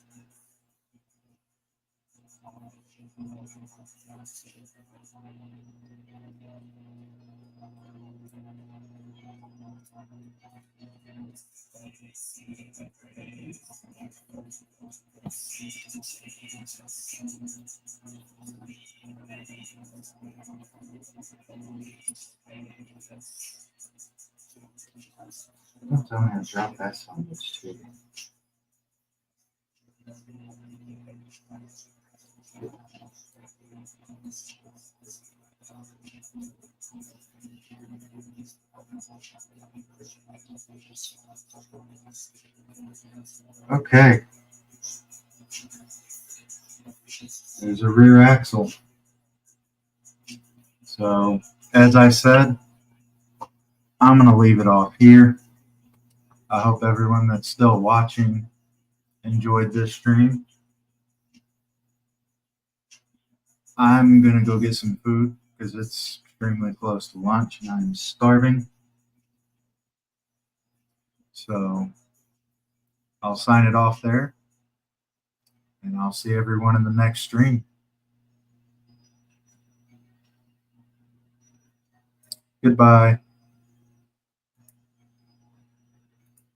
Don't tell me to drop that son of a bitch too. Okay, there's a rear axle. So, as I said, I'm going to leave it off here. I hope everyone that's still watching enjoyed this stream. I'm going to go get some food because it's extremely close to lunch and I'm starving. So I'll sign it off there and I'll see everyone in the next stream. Goodbye.